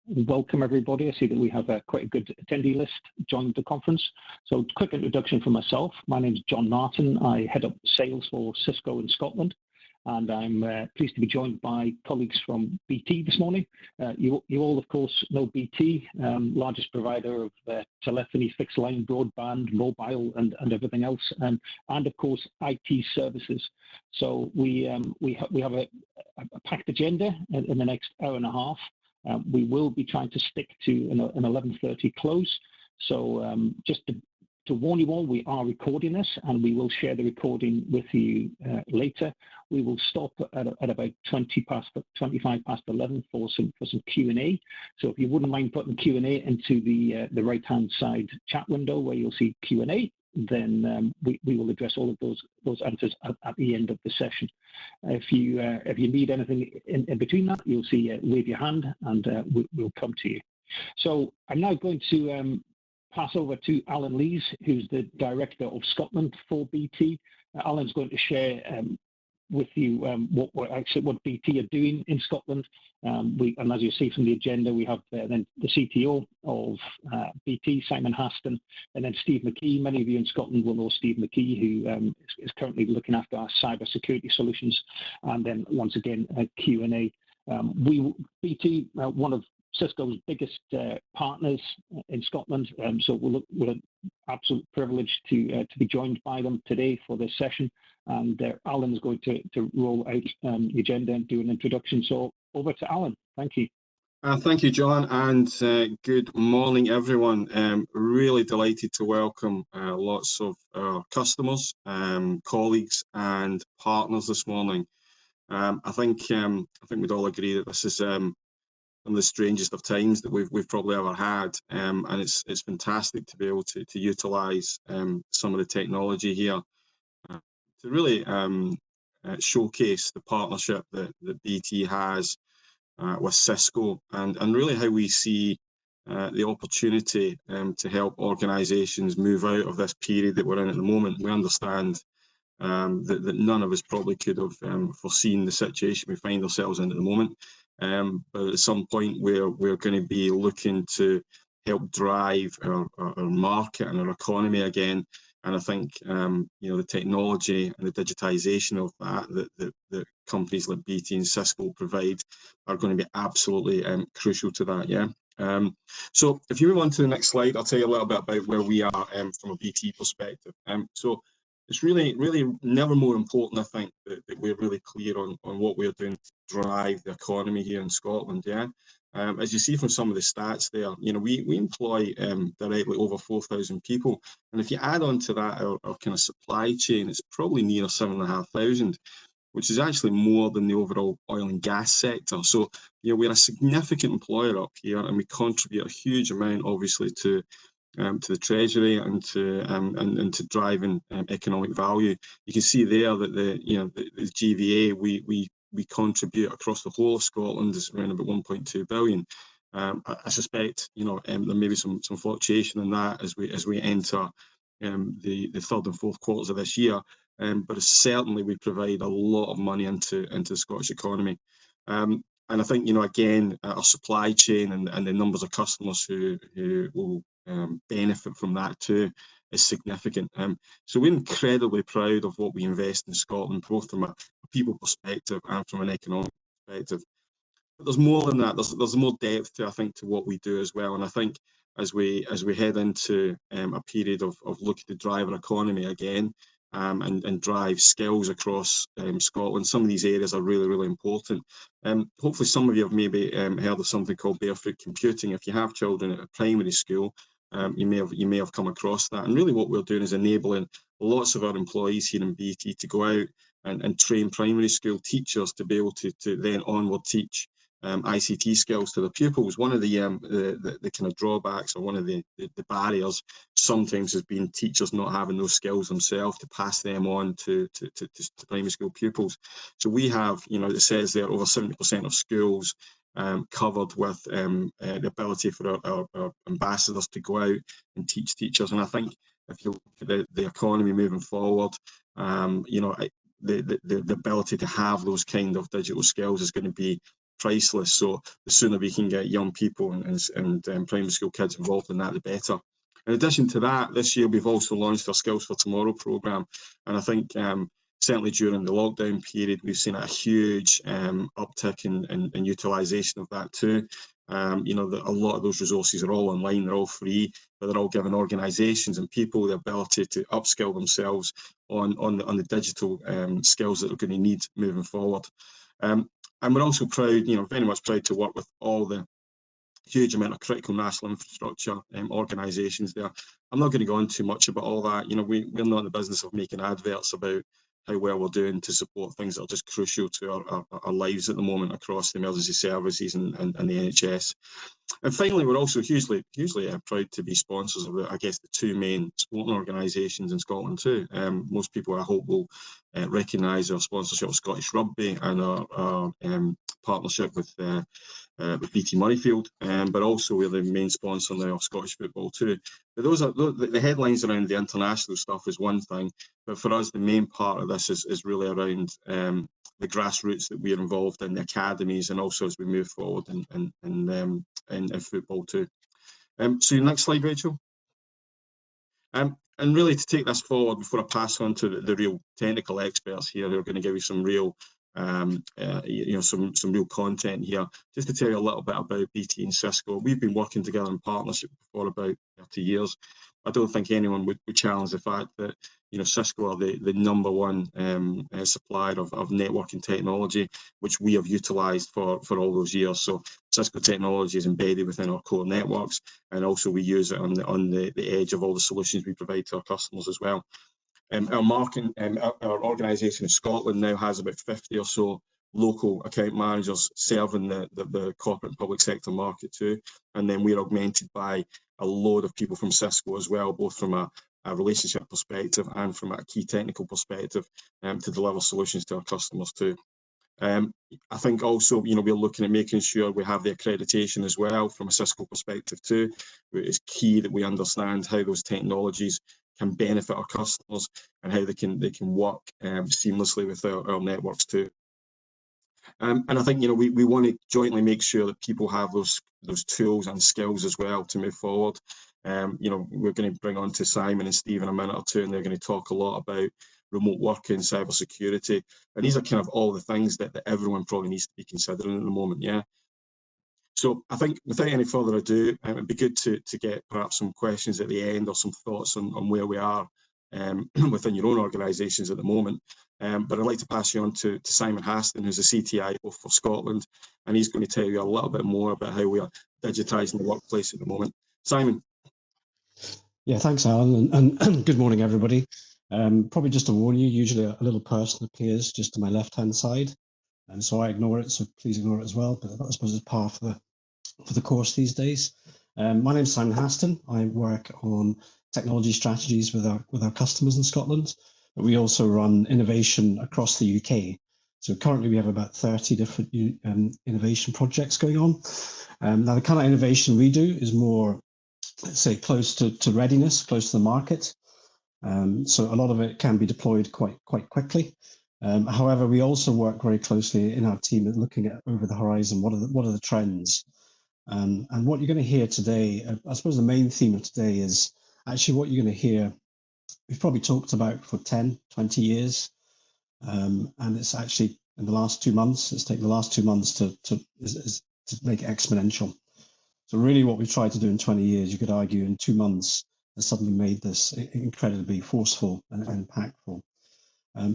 Welcome everybody. I see that we have quite a good attendee list joined the conference. So quick introduction for myself. My name is John Martin. I head up sales for Cisco in Scotland, and I'm pleased to be joined by colleagues from BT this morning. You all, of course, know BT, largest provider of telephony, fixed line, broadband, mobile, and everything else, and of course IT services. So we have a packed agenda in the next hour and a half. We will be trying to stick to an 11:30 close. So just to warn you all, we are recording this, and we will share the recording with you later. We will stop at about 25 past 11 for some Q&A. So if you wouldn't mind putting Q&A into the right-hand side chat window where you'll see Q&A, then we will address all of those answers at the end of the session. If you need anything in between that, you'll see wave your hand, and we'll come to you. So I'm now going to pass over to Alan Lees, who's the Director of Scotland for BT. Alan's going to share with you what BT are doing in Scotland. And as you see from the agenda, we have then the CTO of BT, Simon Haston, and then Steve McKee. Many of you in Scotland will know Steve McKee, who is currently looking after our cyber security solutions. And then once again, Q&A. BT, one of Cisco's biggest partners in Scotland, so we're an absolute privilege to be joined by them today for this session. And Alan is going to roll out the agenda and do an introduction. So over to Alan. Thank you. Thank you, John, and good morning, everyone. Really delighted to welcome lots of our customers, colleagues, and partners this morning. I think we'd all agree that this is one of the strangest of times that we've probably ever had, and it's fantastic to be able to utilise some of the technology here to really showcase the partnership that BT has with Cisco, and really how we see the opportunity to help organisations move out of this period that we're in at the moment. We understand that none of us probably could have foreseen the situation we find ourselves in at the moment, but at some point we're going to be looking to help drive our market and our economy again. And I think the technology and the digitisation of that companies like BT and Cisco provide are going to be absolutely crucial to that. Yeah. So if you move on to the next slide, I'll tell you a little bit about where we are from a BT perspective. So it's really never more important, I think, that we're really clear on what we're doing to drive the economy here in Scotland. Yeah. As you see from some of the stats there, we employ directly over 4,000 people, and if you add on to that our kind of supply chain, it's probably near 7,500, which is actually more than the overall oil and gas sector. So we're a significant employer up here, and we contribute a huge amount, obviously, to the treasury and to driving economic value. You can see there that the GVA we contribute across the whole of Scotland is around about 1.2 billion. I suspect there may be some fluctuation in that as we enter the third and fourth quarters of this year, but certainly we provide a lot of money into the Scottish economy. And I think again our supply chain and the numbers of customers who will benefit from that too is significant. So we're incredibly proud of what we invest in Scotland, both from a people perspective and from an economic perspective. But there's more than that. There's more depth to, I think, to what we do as well. And I think as we head into a period of looking to drive our economy again and drive skills across Scotland, some of these areas are really important. Hopefully some of you have maybe heard of something called barefoot computing. If you have children at a primary school, you may have come across that. And really what we're doing is enabling lots of our employees here in BT to go out and train primary school teachers to be able to then onward teach ICT skills to the pupils. One of the kind of drawbacks, or one of the barriers sometimes, has been teachers not having those skills themselves to pass them on to primary school pupils. So we have, it says there, over 70% of schools covered with the ability for our ambassadors to go out and teach teachers. And I think if you look at the economy moving forward, the ability to have those kind of digital skills is going to be priceless. So the sooner we can get young people and primary school kids involved in that, the better. In addition to that, this year we've also launched our Skills for Tomorrow programme, and I think certainly during the lockdown period we've seen a huge uptick in utilisation of that too. You know, a lot of those resources are all online, they're all free, but they're all giving organisations and people the ability to upskill themselves on the digital skills that they're going to need moving forward. And we're also proud, you know, very much proud to work with all the huge amount of critical national infrastructure organisations there. I'm not going to go on too much about all that. You know, we're not in the business of making adverts about how well we're doing to support things that are just crucial to our lives at the moment across the emergency services and the NHS. And finally, we're also hugely proud to be sponsors of, I guess, the two main sporting organisations in Scotland too. Most people, I hope, will recognise our sponsorship of Scottish Rugby and our partnership with BT Murrayfield, but also we're the main sponsor now of Scottish football too. But those are the headlines around the international stuff is one thing, but for us the main part of this is really around the grassroots that we're involved in, the academies, and also as we move forward in football too. So your next slide, Rachel. And really to take this forward before I pass on to the real technical experts here who are going to give you some real you know, some real content here, just to tell you a little bit about BT and Cisco. We've been working together in partnership for about 30 years. I don't think anyone would challenge the fact that, you know, Cisco are the number one supplier of networking technology, which we have utilised for all those years. So Cisco technology is embedded within our core networks, and also we use it on the edge of all the solutions we provide to our customers as well. Our market, our organisation in Scotland now has about 50 or so local account managers serving the corporate and public sector market too, and then we're augmented by a load of people from Cisco as well, both from a relationship perspective and from a key technical perspective, to deliver solutions to our customers too. I think also, you know, we're looking at making sure we have the accreditation as well from a Cisco perspective too. It's key that we understand how those technologies can benefit our customers and how they can work seamlessly with our networks too. And I think, you know, we want to jointly make sure that people have those tools and skills as well to move forward. You know, we're going to bring on to Simon and Steve in a minute or two, and they're going to talk a lot about remote working, cyber security, and these are kind of all the things that everyone probably needs to be considering at the moment. Yeah. So I think without any further ado, it'd be good to get perhaps some questions at the end or some thoughts on where we are within your own organisations at the moment. But I'd like to pass you on to Simon Haston, who's the CTIO for Scotland, and he's going to tell you a little bit more about how we are digitising the workplace at the moment. Simon. Yeah, thanks, Alan, and good morning, everybody. Probably just to warn you, usually a little person appears just to my left-hand side, and so I ignore it, so please ignore it as well, but I suppose it's par for the course these days. My name's Simon Haston. I work on technology strategies with our customers in Scotland, but we also run innovation across the UK. So currently we have about 30 different innovation projects going on. Now the kind of innovation we do is more, let's say, close to readiness, close to the market. So a lot of it can be deployed quite quickly. However, we also work very closely in our team at looking at over the horizon, what are the trends? And what you're going to hear today, I suppose the main theme of today is actually what you're going to hear, we've probably talked about for 10, 20 years. And it's actually in the last 2 months, it's taken the last 2 months to make it exponential. So really what we've tried to do in 20 years, you could argue in 2 months, has suddenly made this incredibly forceful and impactful.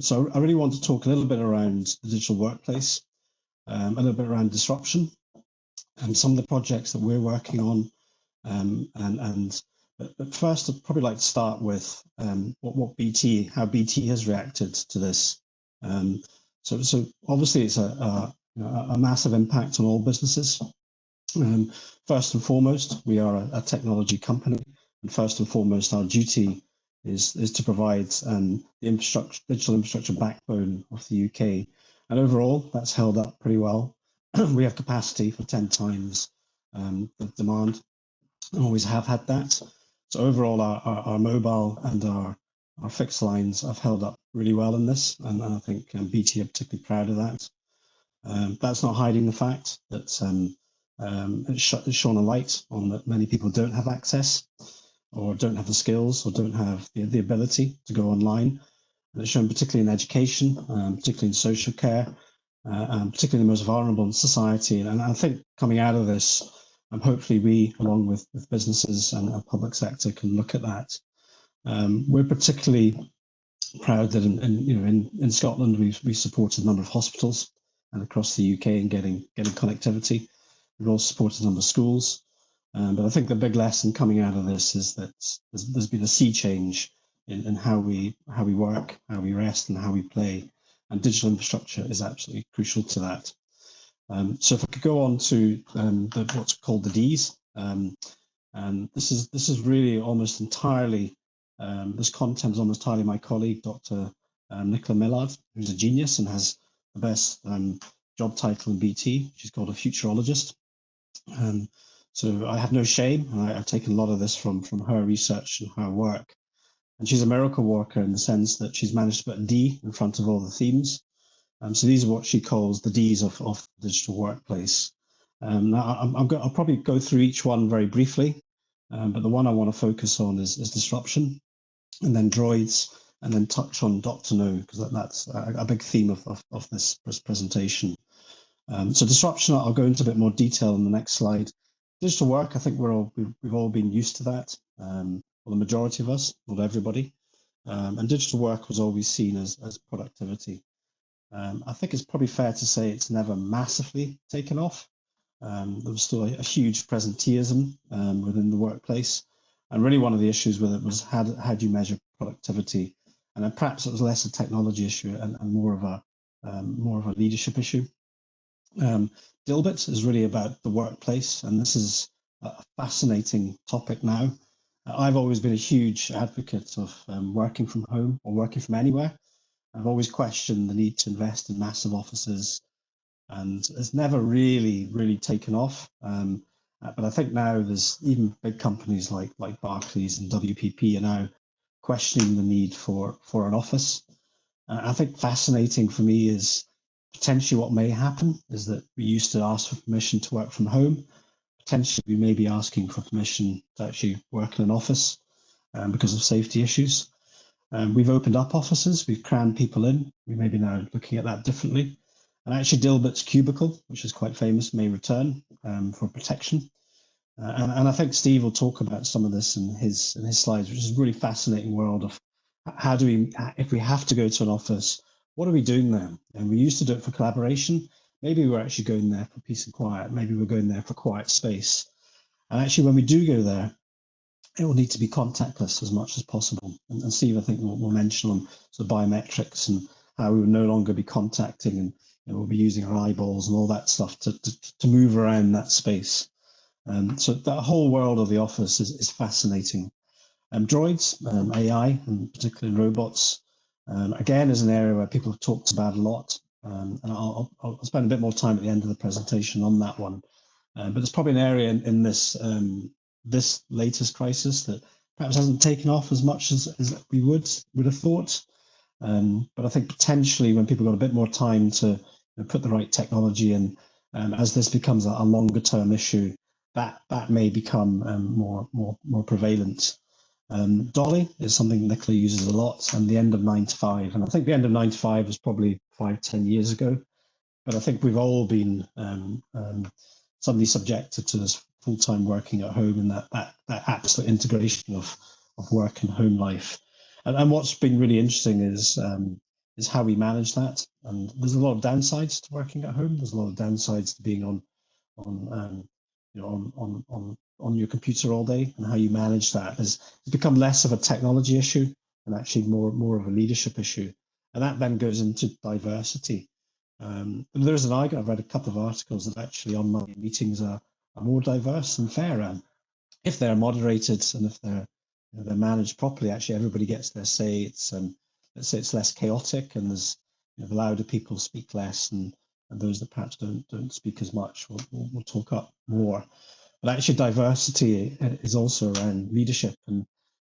So I really want to talk a little bit around the digital workplace, a little bit around disruption, and some of the projects that we're working on. But first, I'd probably like to start with how BT has reacted to this. So obviously it's a massive impact on all businesses. First and foremost, we are a technology company, and first and foremost, our duty is to provide the digital infrastructure backbone of the UK. And overall, that's held up pretty well. We have capacity for 10 times the demand, and always have had that. So overall, our mobile and our fixed lines have held up really well in this, and I think BT are particularly proud of that. That's not hiding the fact that it's shone a light on that many people don't have access, or don't have the skills, or don't have the ability to go online. And it's shown particularly in education, particularly in social care, and particularly the most vulnerable in society. And I think coming out of this, hopefully we, along with businesses and public sector, can look at that. We're particularly proud that in Scotland we supported a number of hospitals and across the UK in getting connectivity. We've also supported a number of schools. But I think the big lesson coming out of this is that there's been a sea change in how we work, how we rest, and how we play. And digital infrastructure is absolutely crucial to that. So if I could go on to what's called the Ds, and this is really almost entirely this content is almost entirely my colleague, Dr. Nicola Millard, who's a genius and has the best job title in BT. She's called a futurologist. So I have no shame, and I've taken a lot of this from her research and her work. And she's a miracle worker in the sense that she's managed to put a D in front of all the themes. So these are what she calls the Ds of the digital workplace. Now I'll probably go through each one very briefly, but the one I want to focus on is disruption, and then droids, and then touch on Dr. No, because that's a big theme of this presentation. So disruption, I'll go into a bit more detail in the next slide. Digital work, I think we've all been used to that. Well, the majority of us, not everybody. And digital work was always seen as productivity. I think it's probably fair to say it's never massively taken off. There was still a huge presenteeism within the workplace. And really one of the issues with it was how do you measure productivity? And then perhaps it was less a technology issue and more of a leadership issue. Dilbit is really about the workplace, and this is a fascinating topic now. I've always been a huge advocate of working from home or working from anywhere. I've always questioned the need to invest in massive offices, and it's never really taken off. But I think now there's even big companies like Barclays and WPP are now questioning the need for an office. I think fascinating for me is potentially what may happen is that we used to ask for permission to work from home. Potentially we may be asking for permission to actually work in an office because of safety issues. We've opened up offices, we've crammed people in. We may be now looking at that differently. And actually Dilbert's cubicle, which is quite famous, may return for protection. And I think Steve will talk about some of this in his slides, which is a really fascinating world of how do we, if we have to go to an office, what are we doing there? And we used to do it for collaboration. Maybe we're actually going there for peace and quiet. Maybe we're going there for quiet space. And actually, when we do go there, it will need to be contactless as much as possible. And Steve, I think, will mention on sort of biometrics and how we will no longer be contacting, and we'll be using our eyeballs and all that stuff to move around that space. So that whole world of the office is fascinating. Droids, AI, and particularly robots, again, is an area where people have talked about a lot. And I'll spend a bit more time at the end of the presentation on that one. But there's probably an area in this this latest crisis that perhaps hasn't taken off as much as we would have thought. But I think potentially when people got a bit more time to put the right technology in, as this becomes a longer term issue, that may become more prevalent. Dolly is something Nicola uses a lot, and the end of 9 to 5. And I think the end of 9 to 5 was probably 5-10 years ago. But I think we've all been suddenly subjected to this full-time working at home, and that absolute integration of work and home life. And what's been really interesting is how we manage that. And there's a lot of downsides to working at home. There's a lot of downsides to being on your computer all day, and how you manage that has become less of a technology issue and actually more of a leadership issue. And that then goes into diversity. There's an argument, I've read a couple of articles that actually online meetings are more diverse and fairer if they're moderated, and if they're managed properly. Actually, everybody gets their say. It's let's say it's less chaotic, and there's the louder people speak less, and those that perhaps don't speak as much will talk up more. But actually, diversity is also around leadership, and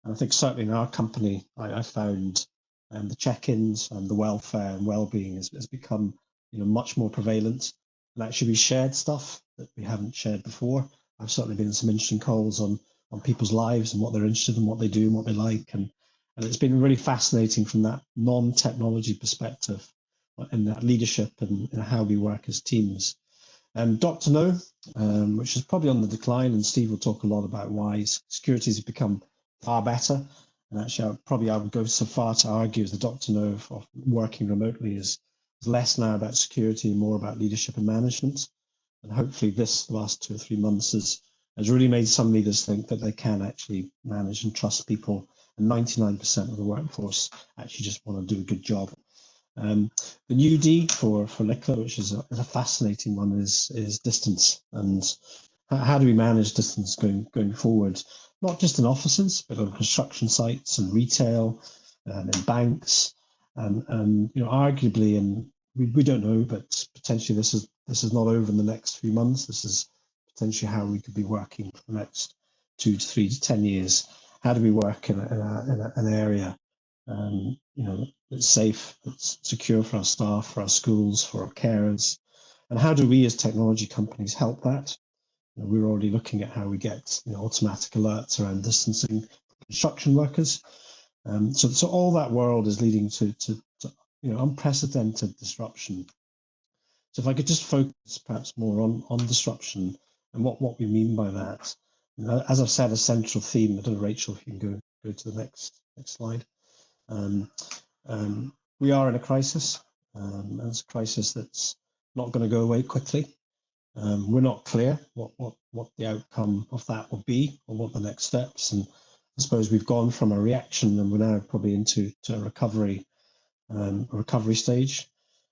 I think certainly in our company, I found the check-ins and the welfare and well-being has become much more prevalent. And actually, we shared stuff that we haven't shared before. I've certainly been in some interesting calls on people's lives and what they're interested in, what they do, and what they like, and it's been really fascinating from that non-technology perspective, and that leadership and how we work as teams. Dr. No, which is probably on the decline, and Steve will talk a lot about why security has become far better. And actually, I would go so far to argue as the Dr. No of working remotely is less now about security and more about leadership and management. And hopefully this last 2 or 3 months has really made some leaders think that they can actually manage and trust people. And 99% of the workforce actually just want to do a good job. The new D for Nicola, which is a fascinating one, is distance, and how do we manage distance going forward? Not just in offices, but on construction sites and retail, in banks, and arguably, and we don't know, but potentially this is not over in the next few months. This is potentially how we could be working for the next 2 to 3 to 10 years. How do we work in an area that's safe, that's secure for our staff, for our schools, for our carers? And how do we as technology companies help that? We're already looking at how we get automatic alerts around distancing construction workers. So all that world is leading to unprecedented disruption. So if I could just focus perhaps more on disruption and what we mean by that. As I've said, a central theme. I don't know, Rachel, if you can go to the next slide. We are in a crisis, and it's a crisis that's not going to go away quickly. We're not clear what the outcome of that will be, or what the next steps. And I suppose we've gone from a reaction, and we're now probably into a recovery stage.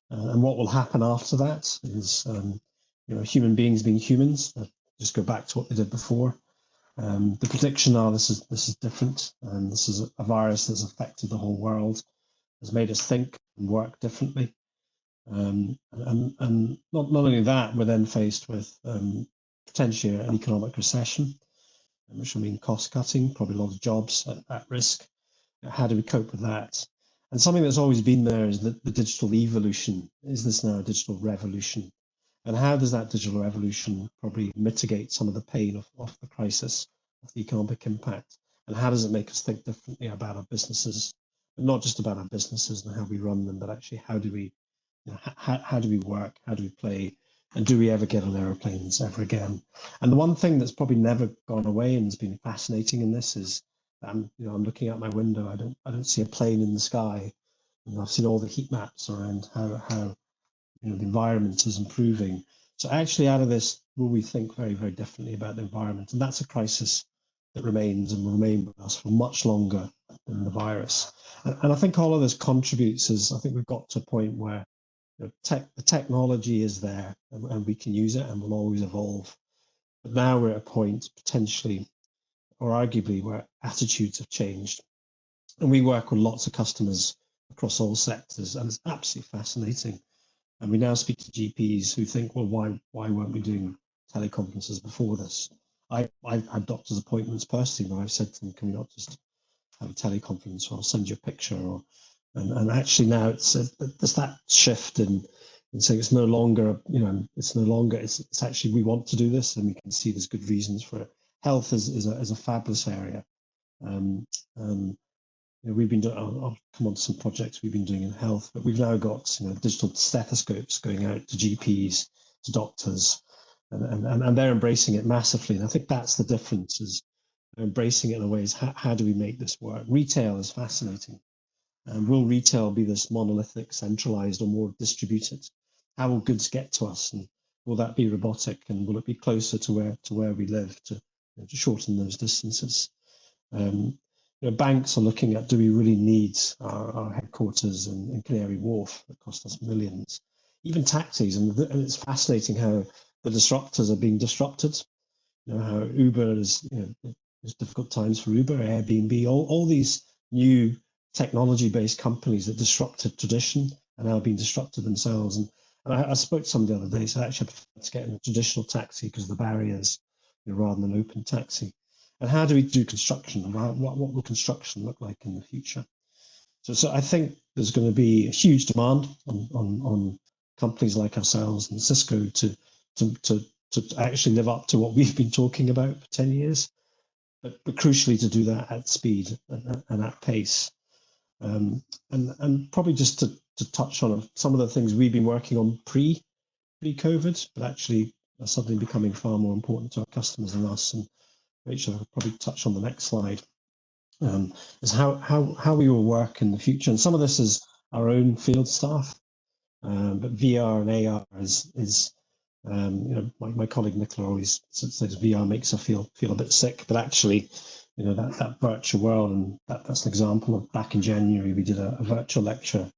And what will happen after that is, human beings being humans. Just go back to what they did before. The prediction now, this is different, and this is a virus that's affected the whole world, has made us think and work differently. And not only that, we're then faced with potentially an economic recession, which will mean cost cutting, probably a lot of jobs at risk. How do we cope with that? And something that's always been there is the digital evolution. Is this now a digital revolution? And how does that digital revolution probably mitigate some of the pain of the crisis, of the economic impact? And how does it make us think differently about our businesses? But not just about our businesses and how we run them, but actually how do we work? How do we play? And do we ever get on aeroplanes ever again? And the one thing that's probably never gone away and has been fascinating in this is, I'm looking out my window. I don't see a plane in the sky. I've seen all the heat maps around how the environment is improving. So actually, out of this, will we think very, very differently about the environment? And that's a crisis that remains and will remain with us for much longer than the virus. And I think all of this contributes, as I think we've got to a point where the technology is there, and we can use it and will always evolve. But now we're at a point potentially, or arguably, where attitudes have changed. And we work with lots of customers across all sectors, and it's absolutely fascinating. And we now speak to GPs who think, well, why weren't we doing teleconferences before this? I had doctor's appointments personally where I've said to them, can we not just have a teleconference, or I'll send you a picture? And actually now there's that shift in saying it's no longer, it's actually, we want to do this, and we can see there's good reasons for it. Health is a fabulous area. We've been doing, I'll come on to some projects we've been doing in health, but we've now got digital stethoscopes going out to GPs, to doctors, and they're embracing it massively. And I think that's the difference, is they're embracing it in a way is how do we make this work? Retail is fascinating. And will retail be this monolithic, centralized, or more distributed? How will goods get to us? And will that be robotic? And will it be closer to where we live to shorten those distances? Banks are looking at, do we really need our headquarters in Canary Wharf that cost us millions? Even taxis, and it's fascinating how the disruptors are being disrupted. How Uber is, there's difficult times for Uber, Airbnb, all these new technology-based companies that disrupted tradition are now being disrupted themselves. And I spoke to somebody the other day, so actually I prefer to get in a traditional taxi because of the barriers, rather than an open taxi. And how do we do construction? What will construction look like in the future? So I think there's going to be a huge demand on companies like ourselves and Cisco to actually live up to what we've been talking about for 10 years, but crucially to do that at speed and at pace. And probably just to touch on some of the things we've been working on pre-COVID, but actually are suddenly becoming far more important to our customers and us. And Rachel will probably touch on the next slide. Is how we will work in the future. And some of this is our own field staff, but VR and AR is my colleague Nicola always says VR makes her feel a bit sick, but actually, that virtual world, and that's an example of back in January we did a virtual lecture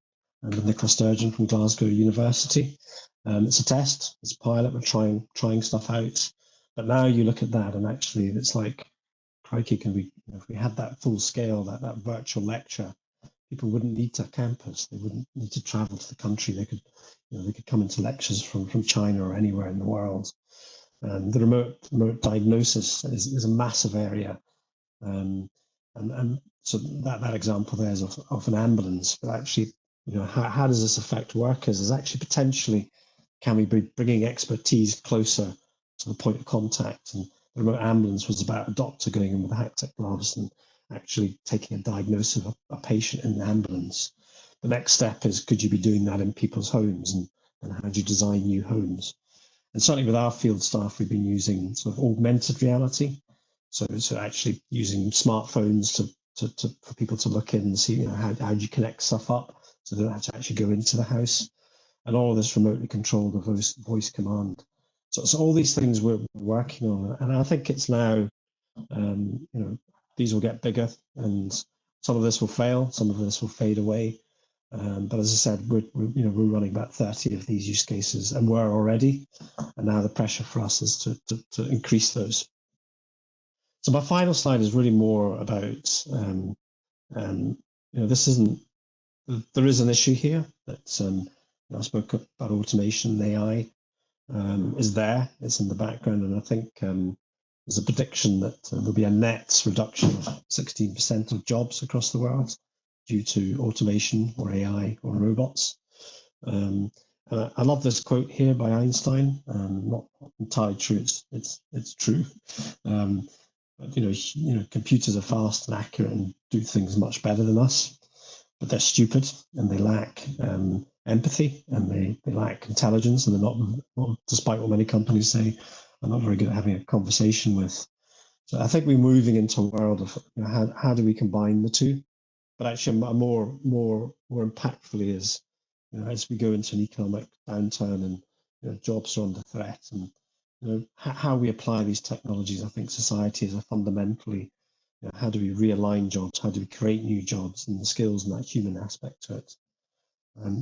with Nicola Sturgeon from Glasgow University. It's a test, it's a pilot, we're trying stuff out, but now you look at that and actually it's like, crikey, if we had that full scale, that virtual lecture, people wouldn't need to campus. They wouldn't need to travel to the country. They could come into lectures from China or anywhere in the world. The remote diagnosis is a massive area, and so that example there is of an ambulance. But actually, how does this affect workers? Is actually potentially, can we be bringing expertise closer to the point of contact? And the remote ambulance was about a doctor going in with haptic gloves and actually taking a diagnosis of a patient in the ambulance. The next step is, could you be doing that in people's homes, and how do you design new homes? And certainly with our field staff, we've been using sort of augmented reality. So actually using smartphones for people to look in and see, how do you connect stuff up so they don't have to actually go into the house. And all of this remotely controlled with voice command. So all these things we're working on, and I think it's now, these will get bigger, and some of this will fail, some of this will fade away. But as I said, we're running about 30 of these use cases, and we're already, and now the pressure for us is to increase those. So my final slide is really more about, this isn't, there is an issue here that I spoke about automation and AI is there, it's in the background, and I think there's a prediction that there'll be a net reduction of 16% of jobs across the world due to automation or AI or robots. And I love this quote here by Einstein. Not entirely true. It's true. But computers are fast and accurate and do things much better than us, but they're stupid and they lack empathy and they lack intelligence, and they're not, despite what many companies say, are not very good at having a conversation with. So I think we're moving into a world of how do we combine the two? But actually, more impactfully is, as we go into an economic downturn and jobs are under threat, and how we apply these technologies. I think societies are fundamentally, how do we realign jobs? How do we create new jobs and the skills and that human aspect to it?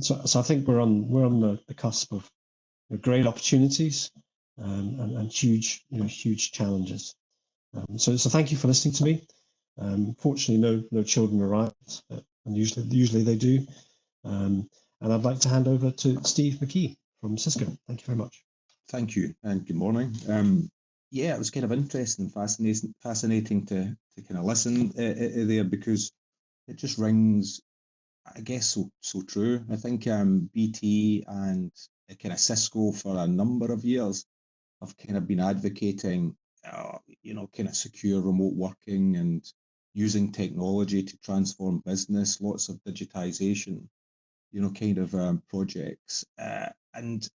So I think we're on the cusp of great opportunities and huge challenges. So thank you for listening to me. Fortunately, no children arrived, and usually they do. And I'd like to hand over to Steve McKee from Cisco. Thank you very much. Thank you, and good morning. Yeah, it was kind of interesting, fascinating to kind of listen there, because it just rings, I guess, so true. I think BT and kind of Cisco for a number of years have kind of been advocating, kind of secure remote working and using technology to transform business, lots of digitization, kind of projects. And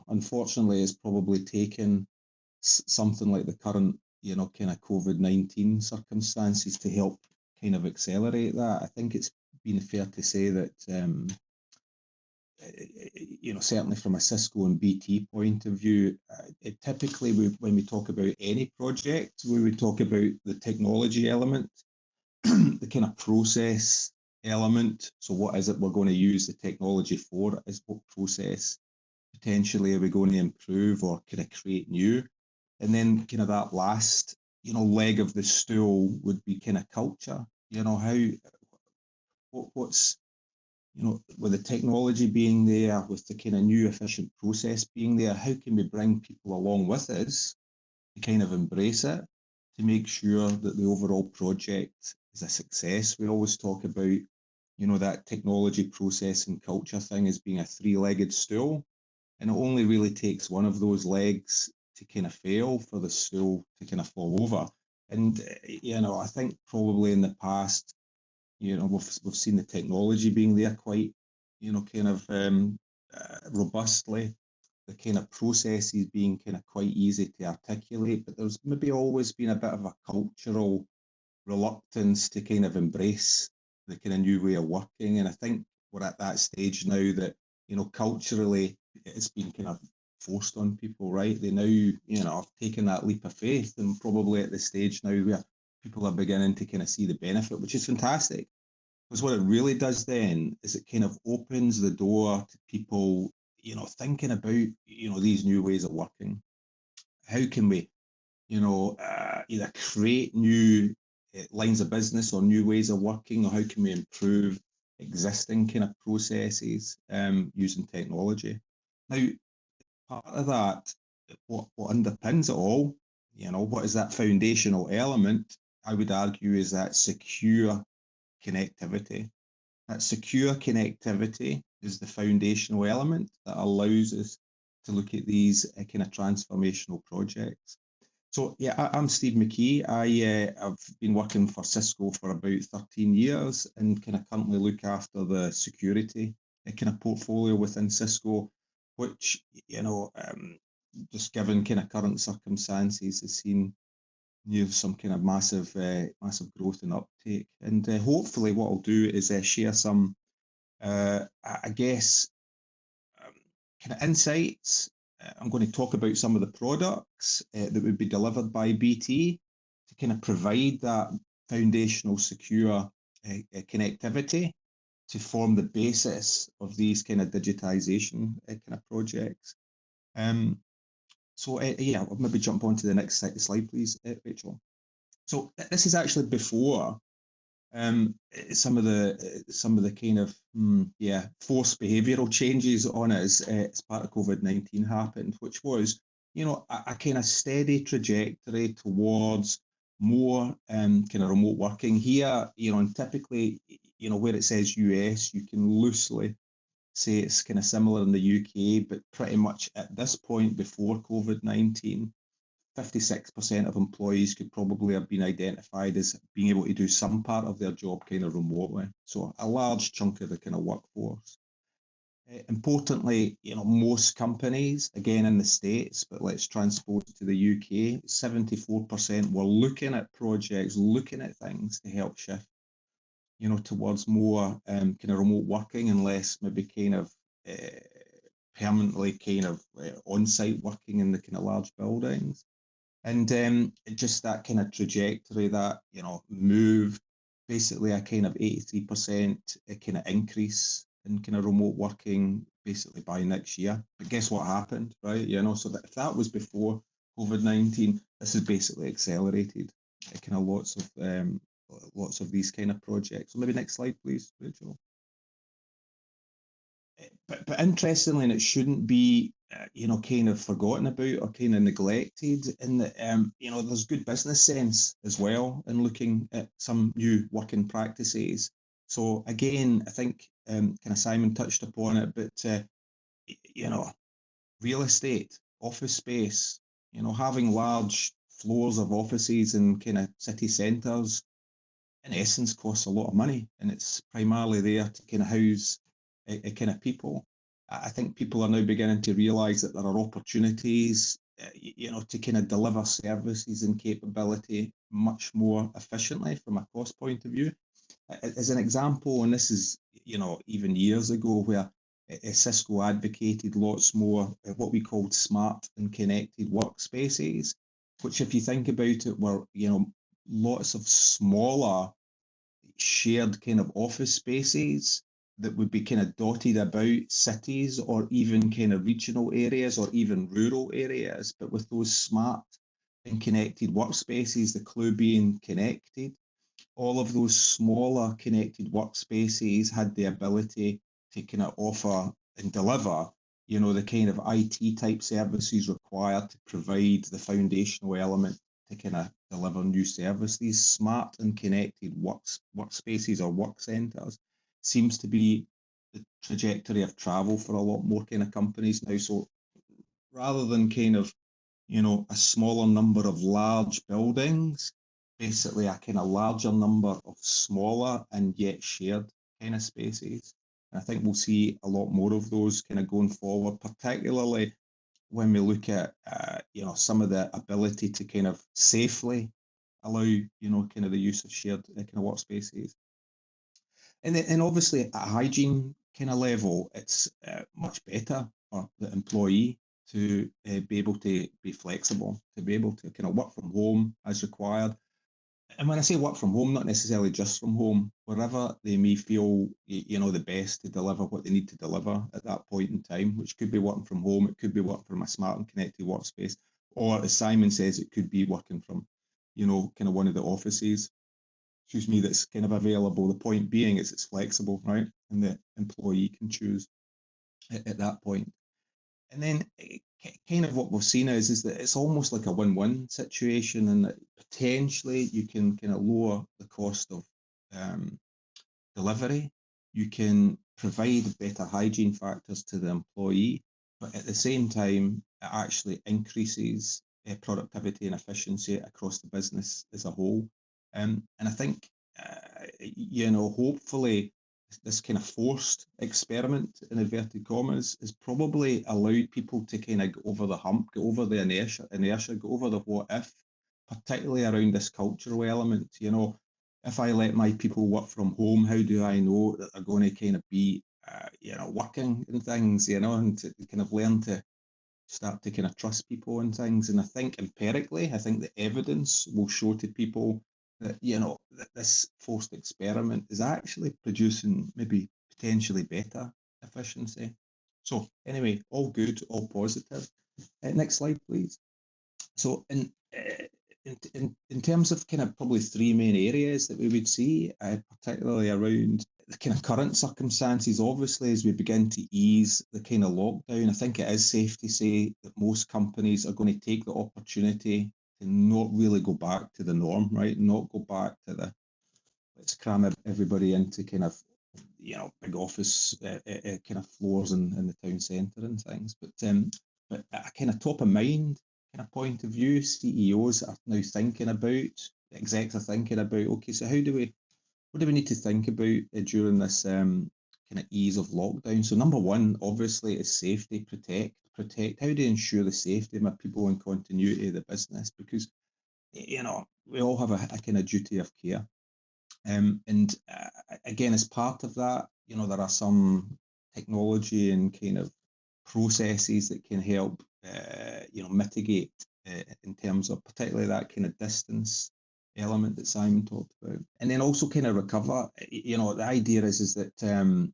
unfortunately, it's probably taken something like the current, kind of COVID-19 circumstances to help kind of accelerate that. I think it's been fair to say that, certainly from a Cisco and BT point of view, typically when we talk about any project, we would talk about the technology element, the kind of process element. So what is it we're going to use the technology for? Is what process potentially are we going to improve or kind of create new? And then kind of that last, leg of the stool would be kind of culture. What's with the technology being there, with the kind of new efficient process being there, how can we bring people along with us to kind of embrace it, to make sure that the overall project is a success? We always talk about that technology, process and culture thing as being a three-legged stool. And it only really takes one of those legs to kind of fail for the stool to kind of fall over. And, I think probably in the past, we've seen the technology being there quite, kind of robustly, the kind of processes being kind of quite easy to articulate, but there's maybe always been a bit of a cultural reluctance to kind of embrace the kind of new way of working. And I think we're at that stage now that, culturally it's been kind of forced on people, right? They now, have taken that leap of faith, and probably at the stage now where people are beginning to kind of see the benefit, which is fantastic. Because what it really does then is it kind of opens the door to people, thinking about, these new ways of working. How can we, either create new lines of business or new ways of working, or how can we improve existing kind of processes using technology? Now, part of that, what underpins it all, what is that foundational element? I would argue is that secure connectivity. That secure connectivity is the foundational element that allows us to look at these kind of transformational projects. So yeah, I'm Steve McKee. I've been working for Cisco for about 13 years and kind of currently look after the security kind of portfolio within Cisco, which, just given kind of current circumstances, has seen some kind of massive growth and uptake. And hopefully what I'll do is share some, I guess, kind of insights. I'm going to talk about some of the products that would be delivered by BT to kind of provide that foundational secure connectivity to form the basis of these kind of digitization kind of projects. So yeah, I'll maybe jump on to the next slide, please, Rachel. So this is actually before some of the kind of forced behavioural changes on us as part of COVID-19 happened, which was a kind of steady trajectory towards more kind of remote working here. And typically where it says US, you can loosely say it's kind of similar in the UK, but pretty much at this point before COVID-19. 56% of employees could probably have been identified as being able to do some part of their job kind of remotely. So a large chunk of the kind of workforce. Importantly, most companies, again in the States, but let's transpose to the UK, 74% were looking at projects, looking at things to help shift, towards more kind of remote working and less maybe kind of permanently kind of on-site working in the kind of large buildings. And just that kind of trajectory, that, move, basically a kind of 83% kind of increase in kind of remote working basically by next year. But guess what happened, right? So that if that was before COVID-19, this is basically accelerated kind of lots of these kind of projects. So maybe next slide, please, Rachel. But interestingly, and it shouldn't be, kind of forgotten about or kind of neglected, in that, there's good business sense as well in looking at some new working practices. So again, I think kind of Simon touched upon it, but, real estate, office space, having large floors of offices in kind of city centres, in essence, costs a lot of money, and it's primarily there to kind of house kind of people. I think people are now beginning to realise that there are opportunities, to kind of deliver services and capability much more efficiently from a cost point of view. As an example, and this is, even years ago, where Cisco advocated lots more what we called smart and connected workspaces, which, if you think about it, were, lots of smaller shared kind of office spaces that would be kind of dotted about cities or even kind of regional areas or even rural areas, but with those smart and connected workspaces, the clue being connected. All of those smaller connected workspaces had the ability to kind of offer and deliver, the kind of IT type services required to provide the foundational element to kind of deliver new service. These smart and connected workspaces or work centres seems to be the trajectory of travel for a lot more kind of companies now. So rather than kind of, a smaller number of large buildings, basically a kind of larger number of smaller and yet shared kind of spaces. And I think we'll see a lot more of those kind of going forward, particularly when we look at, some of the ability to kind of safely allow, kind of the use of shared kind of workspaces. And obviously at a hygiene kind of level, it's much better for the employee to be able to be flexible, to be able to kind of work from home as required. And when I say work from home, not necessarily just from home, wherever they may feel, the best to deliver what they need to deliver at that point in time, which could be working from home, it could be working from a smart and connected workspace, or as Simon says, it could be working from, kind of one of the offices, that's kind of available. The point being is it's flexible, right? And the employee can choose at that point. And then kind of what we've seen is that it's almost like a win-win situation, and that potentially you can kind of lower the cost of delivery. You can provide better hygiene factors to the employee, but at the same time, it actually increases productivity and efficiency across the business as a whole. And I think, hopefully, this kind of forced experiment in inverted commas has probably allowed people to kind of get over the hump, get over the inertia, get over the what if, particularly around this cultural element. If I let my people work from home, how do I know that they're going to kind of be, working and things, and to kind of learn to start to kind of trust people and things. And I think empirically, I think the evidence will show to people that, that this forced experiment is actually producing maybe potentially better efficiency. So anyway, all good, all positive. Next slide, please. So in terms of kind of probably three main areas that we would see, particularly around the kind of current circumstances, obviously, as we begin to ease the kind of lockdown, I think it is safe to say that most companies are going to take the opportunity to not really go back to the norm, right? Not go back to the, let's cram everybody into kind of, big office kind of floors in the town centre and things. But a kind of top of mind kind of point of view, CEOs are now thinking about, execs are thinking about, okay, so what do we need to think about during this kind of ease of lockdown? So number one, obviously, is safety, protect. How do you ensure the safety of my people and continuity of the business? Because, we all have a kind of duty of care. And again, as part of that, there are some technology and kind of processes that can help, mitigate in terms of particularly that kind of distance element that Simon talked about. And then also kind of recover, the idea is that,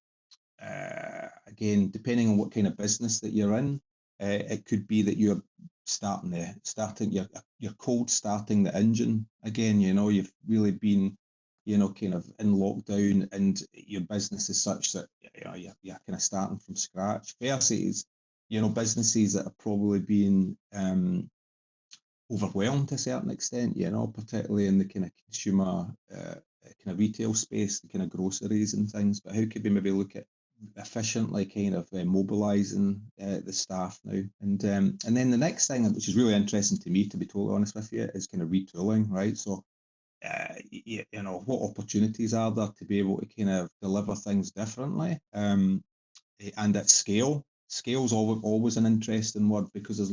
again, depending on what kind of business that you're in, it could be that you're you're cold starting the engine again. You've really been, kind of in lockdown, and your business is such that you're kind of starting from scratch, versus businesses that are probably being overwhelmed to a certain extent, particularly in the kind of consumer kind of retail space, the kind of groceries and things. But how could we maybe look at efficiently kind of mobilising the staff now? And then the next thing, which is really interesting to me, to be totally honest with you, is kind of retooling, right? So what opportunities are there to be able to kind of deliver things differently and at scale? Scale's always an interesting word, because there's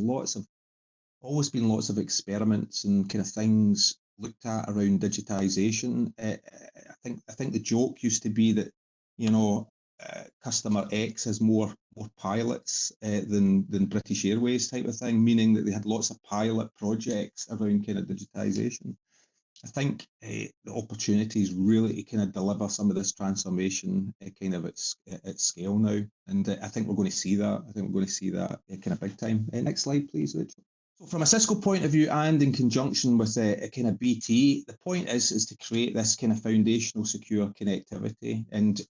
always been lots of experiments and kind of things looked at around digitization. I think the joke used to be that customer X has more pilots than British Airways type of thing, meaning that they had lots of pilot projects around kind of digitization. I think the opportunity is really to kind of deliver some of this transformation kind of at scale now. And I think we're going to see that. I think we're going to see that kind of big time. Next slide, please, Rachel. So from a Cisco point of view, and in conjunction with a kind of BT, the point is to create this kind of foundational secure connectivity, and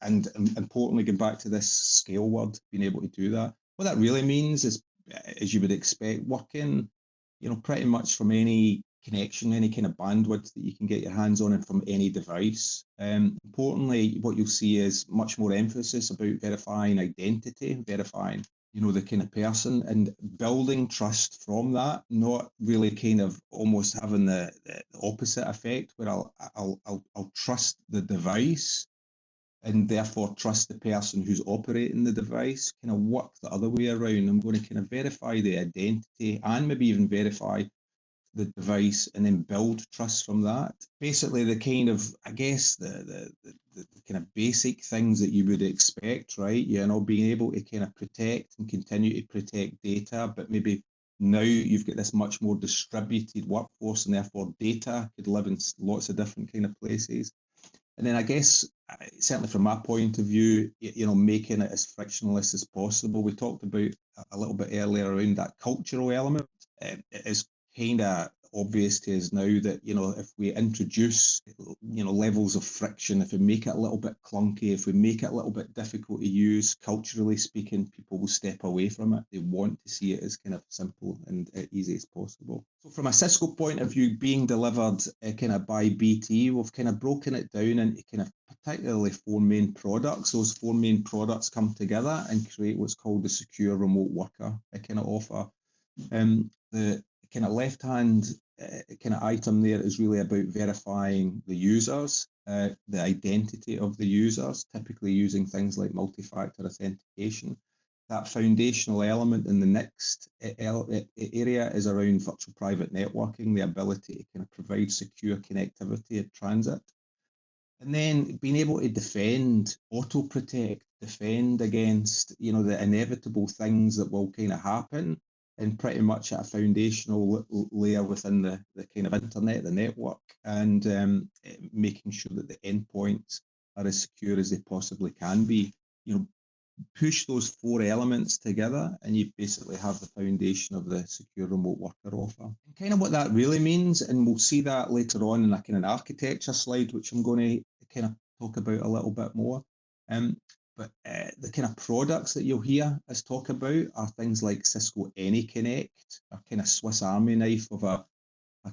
importantly, going back to this scale word, being able to do that. What that really means is, as you would expect, working pretty much from any connection, any kind of bandwidth that you can get your hands on and from any device. Importantly, what you'll see is much more emphasis about verifying identity, verifying, you know, the kind of person and building trust from that, not really kind of almost having the opposite effect where I'll trust the device and therefore trust the person who's operating the device. Kind of work the other way around. I'm going to kind of verify the identity and maybe even verify the device and then build trust from that. Basically, the kind of, I guess, the kind of basic things that you would expect, right? You know, being able to kind of protect and continue to protect data, but maybe now you've got this much more distributed workforce and therefore data could live in lots of different kind of places. And then I guess, certainly from my point of view, you know, making it as frictionless as possible. We talked about a little bit earlier around that cultural element. It is kind of obvious to us now that, you know, if we introduce, you know, levels of friction, if we make it a little bit clunky, if we make it a little bit difficult to use, culturally speaking, people will step away from it. They want to see it as kind of simple and easy as possible. So from a Cisco point of view, being delivered kind of by BT, we've kind of broken it down into kind of particularly 4 main products. Those 4 main products come together and create what's called the secure remote worker kind of offer. The kind of left-hand kind of item there is really about verifying the users, the identity of the users, typically using things like multi-factor authentication. That foundational element in the next area is around virtual private networking, the ability to kind of provide secure connectivity at transit. And then being able to defend, auto-protect, defend against, you know, the inevitable things that will kind of happen, and pretty much at a foundational layer within the kind of internet, the network, and making sure that the endpoints are as secure as they possibly can be. You know, push those 4 elements together and you basically have the foundation of the secure remote worker offer. And kind of what that really means, and we'll see that later on in a kind of architecture slide, which I'm going to kind of talk about a little bit more. But the kind of products that you'll hear us talk about are things like Cisco AnyConnect, a kind of Swiss Army knife of a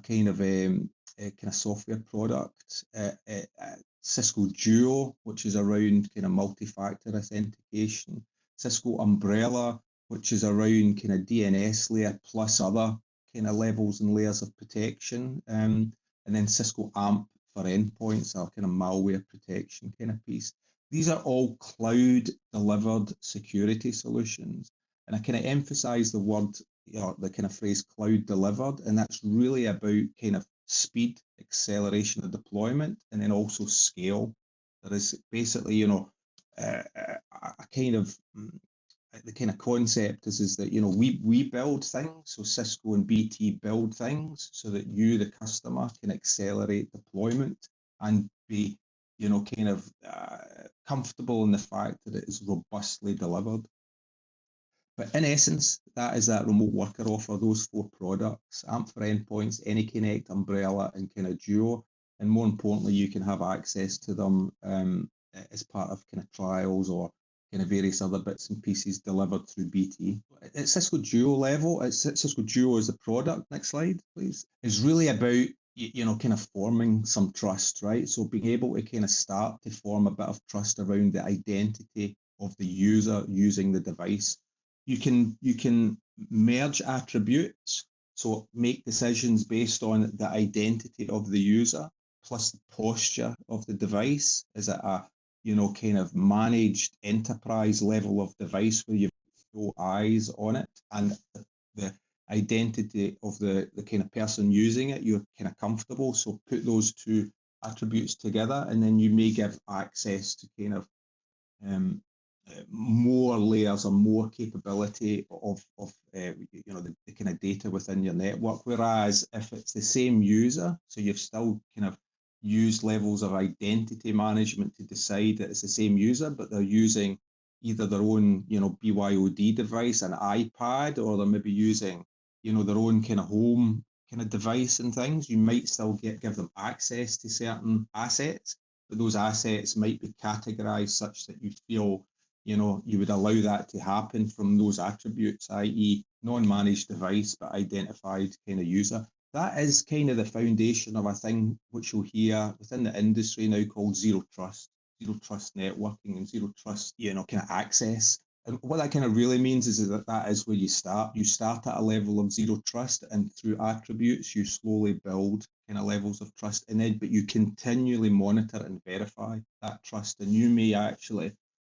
kind of software product. Cisco Duo, which is around kind of multi-factor authentication. Cisco Umbrella, which is around kind of DNS layer plus other kind of levels and layers of protection. And then Cisco AMP for endpoints, our kind of malware protection kind of piece. These are all cloud delivered security solutions. And I kind of emphasize the word, you know, the kind of phrase cloud delivered, and that's really about kind of speed, acceleration of deployment, and then also scale. There is basically, you know, a kind of, the kind of concept is that, you know, we build things, so Cisco and BT build things so that you, the customer, can accelerate deployment and be, you know, kind of comfortable in the fact that it is robustly delivered. But in essence, that is that remote worker offer, those 4 products: AMP for endpoints, AnyConnect, Umbrella, and kind of Duo. And more importantly, you can have access to them as part of kind of trials or kind of various other bits and pieces delivered through BT. At Cisco Duo level, Cisco Duo as a product, next slide, please, is really about, you know, kind of forming some trust, right? So being able to kind of start to form a bit of trust around the identity of the user using the device. You can merge attributes, so make decisions based on the identity of the user plus the posture of the device. Is it a, you know, kind of managed enterprise level of device where you've full eyes on it, and the identity of the kind of person using it, you're kind of comfortable. So put those 2 attributes together, and then you may give access to kind of more layers or more capability of you know, the kind of data within your network. Whereas if it's the same user, so you've still kind of used levels of identity management to decide that it's the same user, but they're using either their own, you know, BYOD device, an iPad, or they're maybe using, you know, their own kind of home kind of device and things, you might still give them access to certain assets, but those assets might be categorized such that you feel, you know, you would allow that to happen from those attributes, i.e. non-managed device, but identified kind of user. that is kind of the foundation of a thing which you'll hear within the industry now called zero trust networking and zero trust, kind of access. And what that kind of really means is that is where you start. You start at a level of zero trust, and through attributes, you slowly build kind of levels of trust in it, but you continually monitor and verify that trust. And you may actually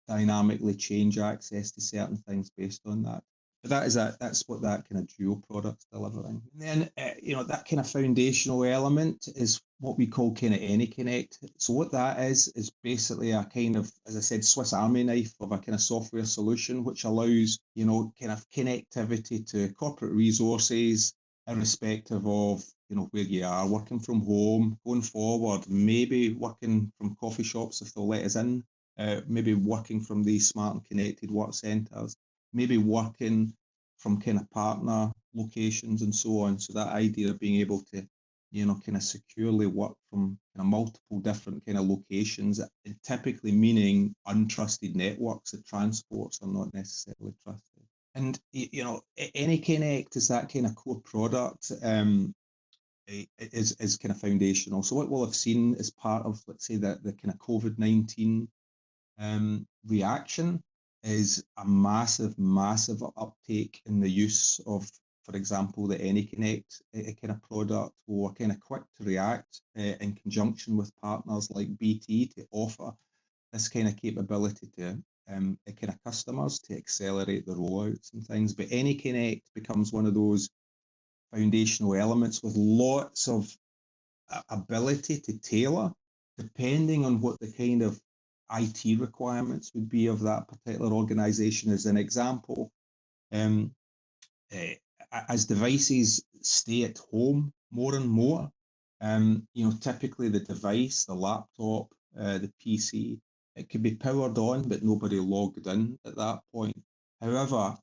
dynamically change access to certain things based on that. But that's what that kind of dual product's delivering. And then, that kind of foundational element is what we call kind of AnyConnect. So what that is basically a kind of, as I said, Swiss Army knife of a kind of software solution, which allows, kind of connectivity to corporate resources, irrespective of, where you are, working from home, going forward, maybe working from coffee shops if they'll let us in, maybe working from these smart and connected work centres, maybe working from kind of partner locations and so on. So that idea of being able to, kind of securely work from kind of multiple different kind of locations, and typically meaning untrusted networks. The transports are not necessarily trusted. And, AnyConnect is that kind of core product. Is kind of foundational. So what we'll have seen as part of, let's say, the kind of COVID-19 reaction is a massive uptake in the use of, for example, the AnyConnect kind of product. We're kind of quick to react in conjunction with partners like BT to offer this kind of capability to kind of customers to accelerate the rollouts and things. But AnyConnect becomes one of those foundational elements with lots of ability to tailor depending on what the kind of IT requirements would be of that particular organization. As an example, as devices stay at home more and more, typically the device, the laptop, the PC, it could be powered on, but nobody logged in at that point. However,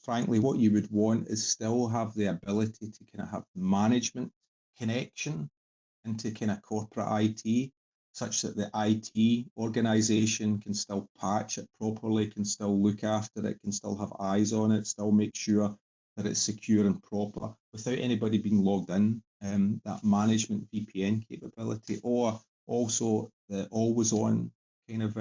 frankly, what you would want is still have the ability to kind of have management connection into kind of corporate IT, such that the IT organization can still patch it properly, can still look after it, can still have eyes on it, still make sure that it's secure and proper without anybody being logged in. That management VPN capability, or also the always on kind of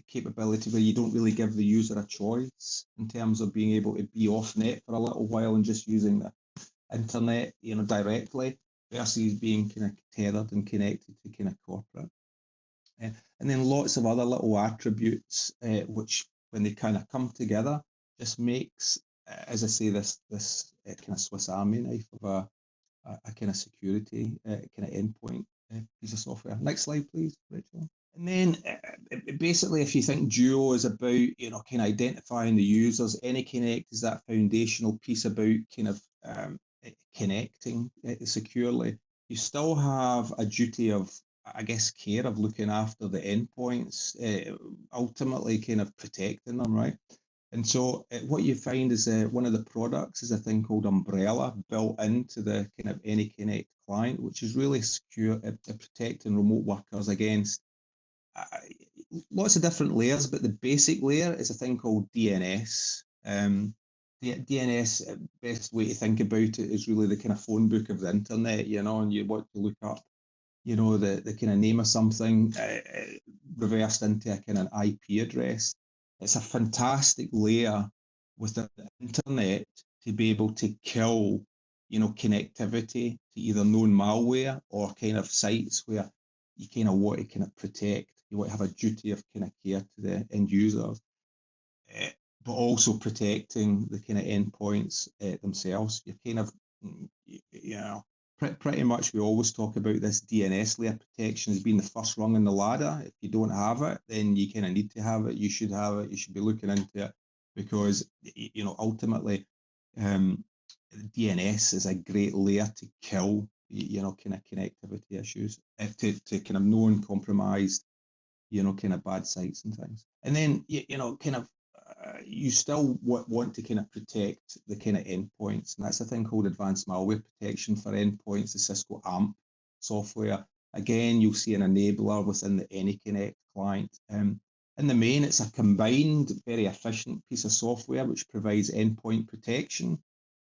capability where you don't really give the user a choice in terms of being able to be off net for a little while and just using the internet, directly, versus being kind of tethered and connected to kind of corporate. And then lots of other little attributes, which when they kind of come together, just makes, as I say, this kind of Swiss Army knife of a kind of security kind of endpoint piece of software. Next slide, please, Rachel. And then basically, if you think Duo is about, kind of identifying the users, AnyConnect is that foundational piece about kind of connecting securely. You still have a duty of, I guess, care of looking after the endpoints, ultimately kind of protecting them, right? And so what you find is one of the products is a thing called Umbrella built into the kind of AnyConnect client, which is really secure at protecting remote workers against lots of different layers, but the basic layer is a thing called DNS. The DNS, best way to think about it is really the kind of phone book of the internet, and you want to look up, the kind of name of something reversed into a kind of IP address. It's a fantastic layer with the internet to be able to kill, connectivity to either known malware or kind of sites where you kind of want to kind of protect. You want to have a duty of kind of care to the end users, but also protecting the kind of endpoints themselves. You're kind of, pretty much we always talk about this DNS layer protection as being the first rung in the ladder. If you don't have it, then you kind of need to have it. You should have it. You should be looking into it because, ultimately, DNS is a great layer to kill, kind of connectivity issues, to kind of known compromised, kind of bad sites and things. And then, kind of, you still want to kind of protect the kind of endpoints, and that's a thing called advanced malware protection for endpoints, the Cisco AMP software. Again, you'll see an enabler within the AnyConnect client. In the main, it's a combined, very efficient piece of software which provides endpoint protection,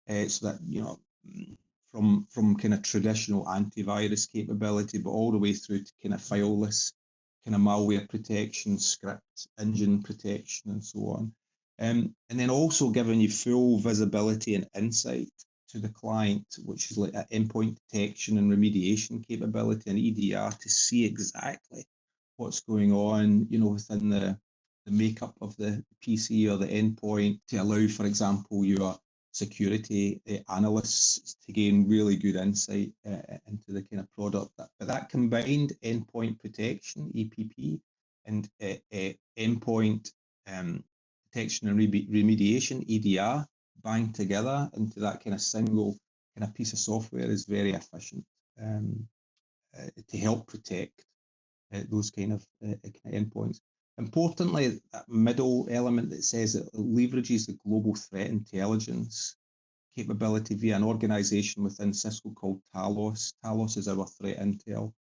so that, from kind of traditional antivirus capability, but all the way through to kind of fileless, kind of malware protection, script engine protection, and so on. And then also giving you full visibility and insight to the client, which is like an endpoint detection and remediation capability and EDR to see exactly what's going on, within the makeup of the PC or the endpoint, to allow, for example, your security analysts to gain really good insight into the kind of product. But that combined endpoint protection, EPP, and endpoint detection and remediation, EDR, banged together into that kind of single kind of piece of software is very efficient to help protect those kind of endpoints. Importantly, that middle element that says it leverages the global threat intelligence capability via an organization within Cisco called Talos. Talos is our threat intel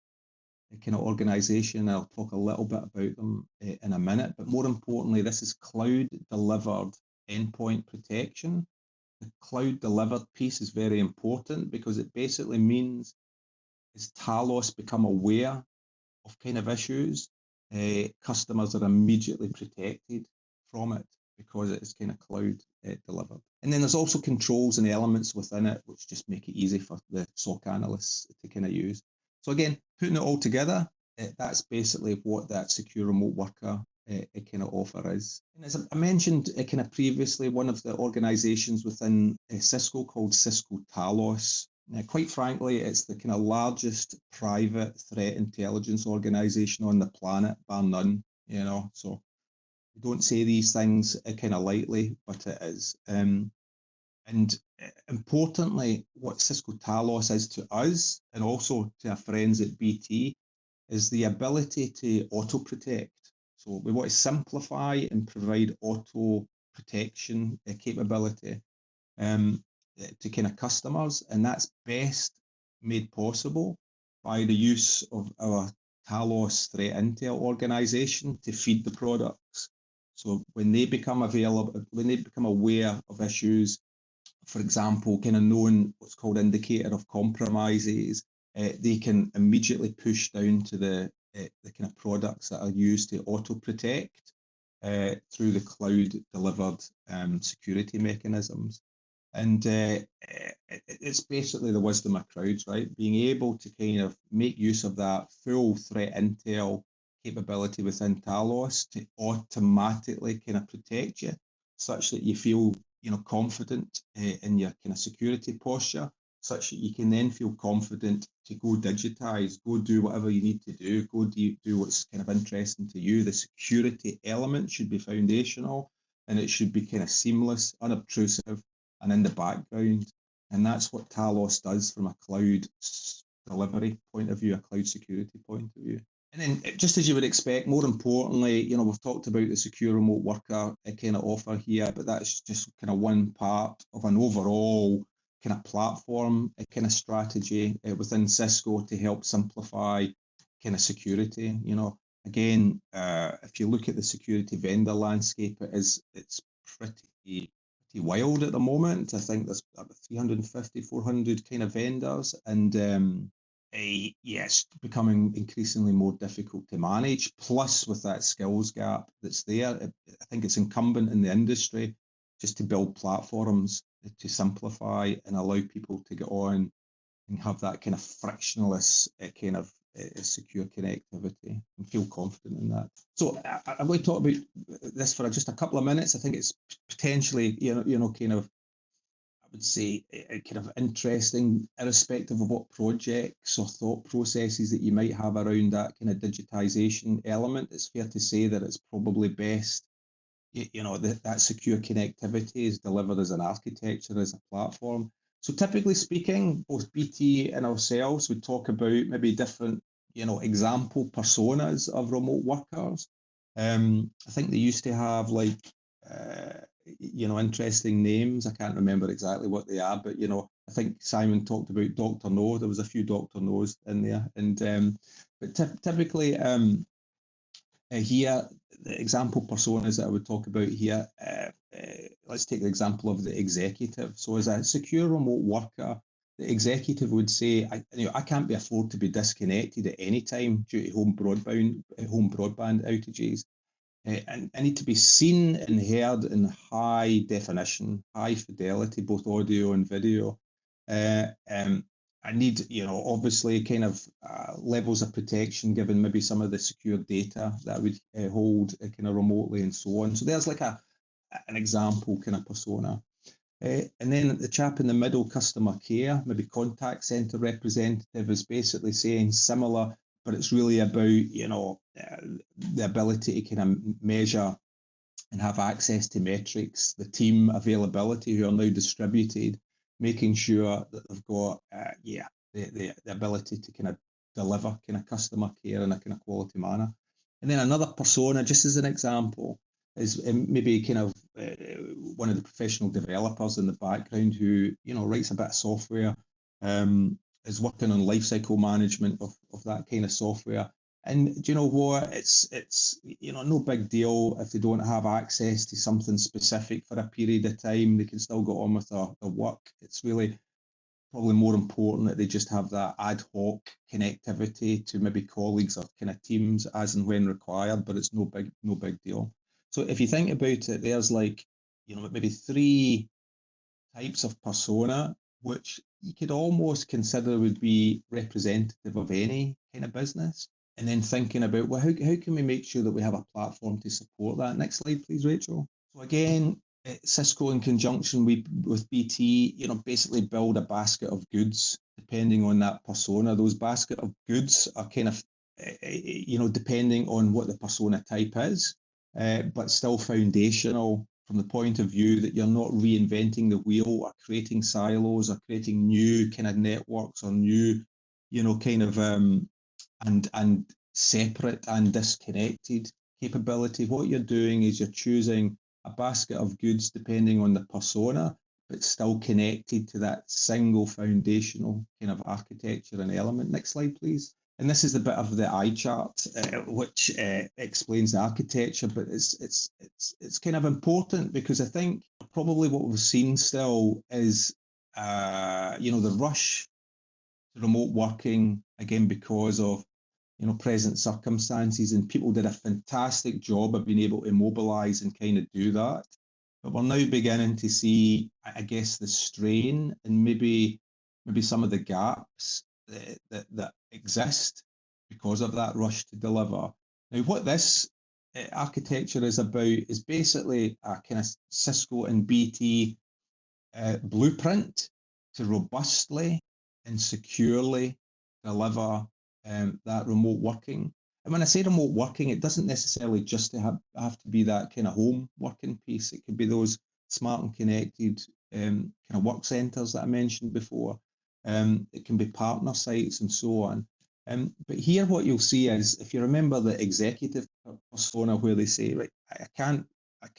kind of organization. I'll talk a little bit about them in a minute, but more importantly, this is cloud delivered endpoint protection. The cloud delivered piece is very important because it basically means as Talos become aware of kind of issues, customers are immediately protected from it because it is kind of cloud delivered. And then there's also controls and elements within it which just make it easy for the SOC analysts to kind of use. So again, putting it all together, that's basically what that secure remote worker kind of offer is. And as I mentioned kind of previously, one of the organizations within Cisco called Cisco Talos. Quite frankly, it's the kind of largest private threat intelligence organization on the planet, bar none, so we don't say these things kind of lightly, but it is. And importantly, what Cisco Talos is to us, and also to our friends at BT, is the ability to auto-protect. So we want to simplify and provide auto protection capability to kind of customers, and that's best made possible by the use of our Talos Threat Intel organization to feed the products. So when they become available, when they become aware of issues, for example, kind of knowing what's called indicator of compromises, they can immediately push down to the kind of products that are used to auto protect through the cloud delivered security mechanisms. And it's basically the wisdom of crowds, right? Being able to kind of make use of that full threat intel capability within Talos to automatically kind of protect you, such that you feel, confident in your kind of security posture, such that you can then feel confident to go digitize, go do whatever you need to do, go do what's kind of interesting to you. The security element should be foundational, and it should be kind of seamless, unobtrusive, and in the background. And that's what Talos does from a cloud delivery point of view, a cloud security point of view. And then, just as you would expect, more importantly, we've talked about the secure remote worker kind of offer here, but that's just kind of one part of an overall kind of platform kind of strategy within Cisco to help simplify kind of security. Again, if you look at the security vendor landscape, it's pretty wild at the moment. I think there's about 350, 400 kind of vendors, and yes, becoming increasingly more difficult to manage. Plus, with that skills gap that's there, I think it's incumbent in the industry just to build platforms to simplify and allow people to get on and have that kind of frictionless kind of secure connectivity and feel confident in that. So I'm going to talk about this for just a couple of minutes. I think it's potentially, kind of, I would say, kind of interesting, irrespective of what projects or thought processes that you might have around that kind of digitization element. It's fair to say that it's probably best, that secure connectivity is delivered as an architecture, as a platform. So typically speaking, both BT and ourselves would talk about maybe different, example personas of remote workers. I think they used to have like, interesting names. I can't remember exactly what they are, but, I think Simon talked about Dr. No. There was a few Dr. No's in there. And but typically here, the example personas that I would talk about here, let's take the example of the executive. So as a secure remote worker, the executive would say, I can't be afford to be disconnected at any time due to home broadband outages. I need to be seen and heard in high definition, high fidelity, both audio and video. I need, obviously kind of levels of protection given maybe some of the secure data that I would hold kind of remotely and so on. So there's like an example kind of persona. And then the chap in the middle, customer care, maybe contact center representative, is basically saying similar, but it's really about, the ability to kind of measure and have access to metrics, the team availability who are now distributed, making sure that they've got, the ability to kind of deliver kind of customer care in a kind of quality manner. And then another persona, just as an example, is maybe kind of one of the professional developers in the background who, writes a bit of software, is working on lifecycle management of that kind of software. And do you know what? It's no big deal if they don't have access to something specific for a period of time. They can still go on with their work. It's really probably more important that they just have that ad hoc connectivity to maybe colleagues or kind of teams as and when required, but it's no big deal. So if you think about it, there's like, maybe 3 types of persona, which you could almost consider would be representative of any kind of business. And then thinking about, well, how can we make sure that we have a platform to support that? Next slide, please, Rachel. So again, Cisco in conjunction with BT, basically build a basket of goods depending on that persona. Those basket of goods are kind of, depending on what the persona type is, but still foundational from the point of view that you're not reinventing the wheel or creating silos or creating new kind of networks or new, kind of and separate and disconnected capability. What you're doing is you're choosing a basket of goods depending on the persona, but still connected to that single foundational kind of architecture and element. Next slide, please. And this is the bit of the eye chart, which explains the architecture, but it's kind of important because I think probably what we've seen still is, the rush to remote working, again, because of, present circumstances, and people did a fantastic job of being able to mobilize and kind of do that. But we're now beginning to see, I guess, the strain and maybe some of the gaps that exist because of that rush to deliver. Now, what this architecture is about is basically a kind of Cisco and BT blueprint to robustly and securely deliver that remote working. And when I say remote working, it doesn't necessarily just have to be that kind of home working piece. It could be those smart and connected kind of work centres that I mentioned before. It can be partner sites and so on. But here what you'll see is, if you remember the executive persona where they say, right, I can't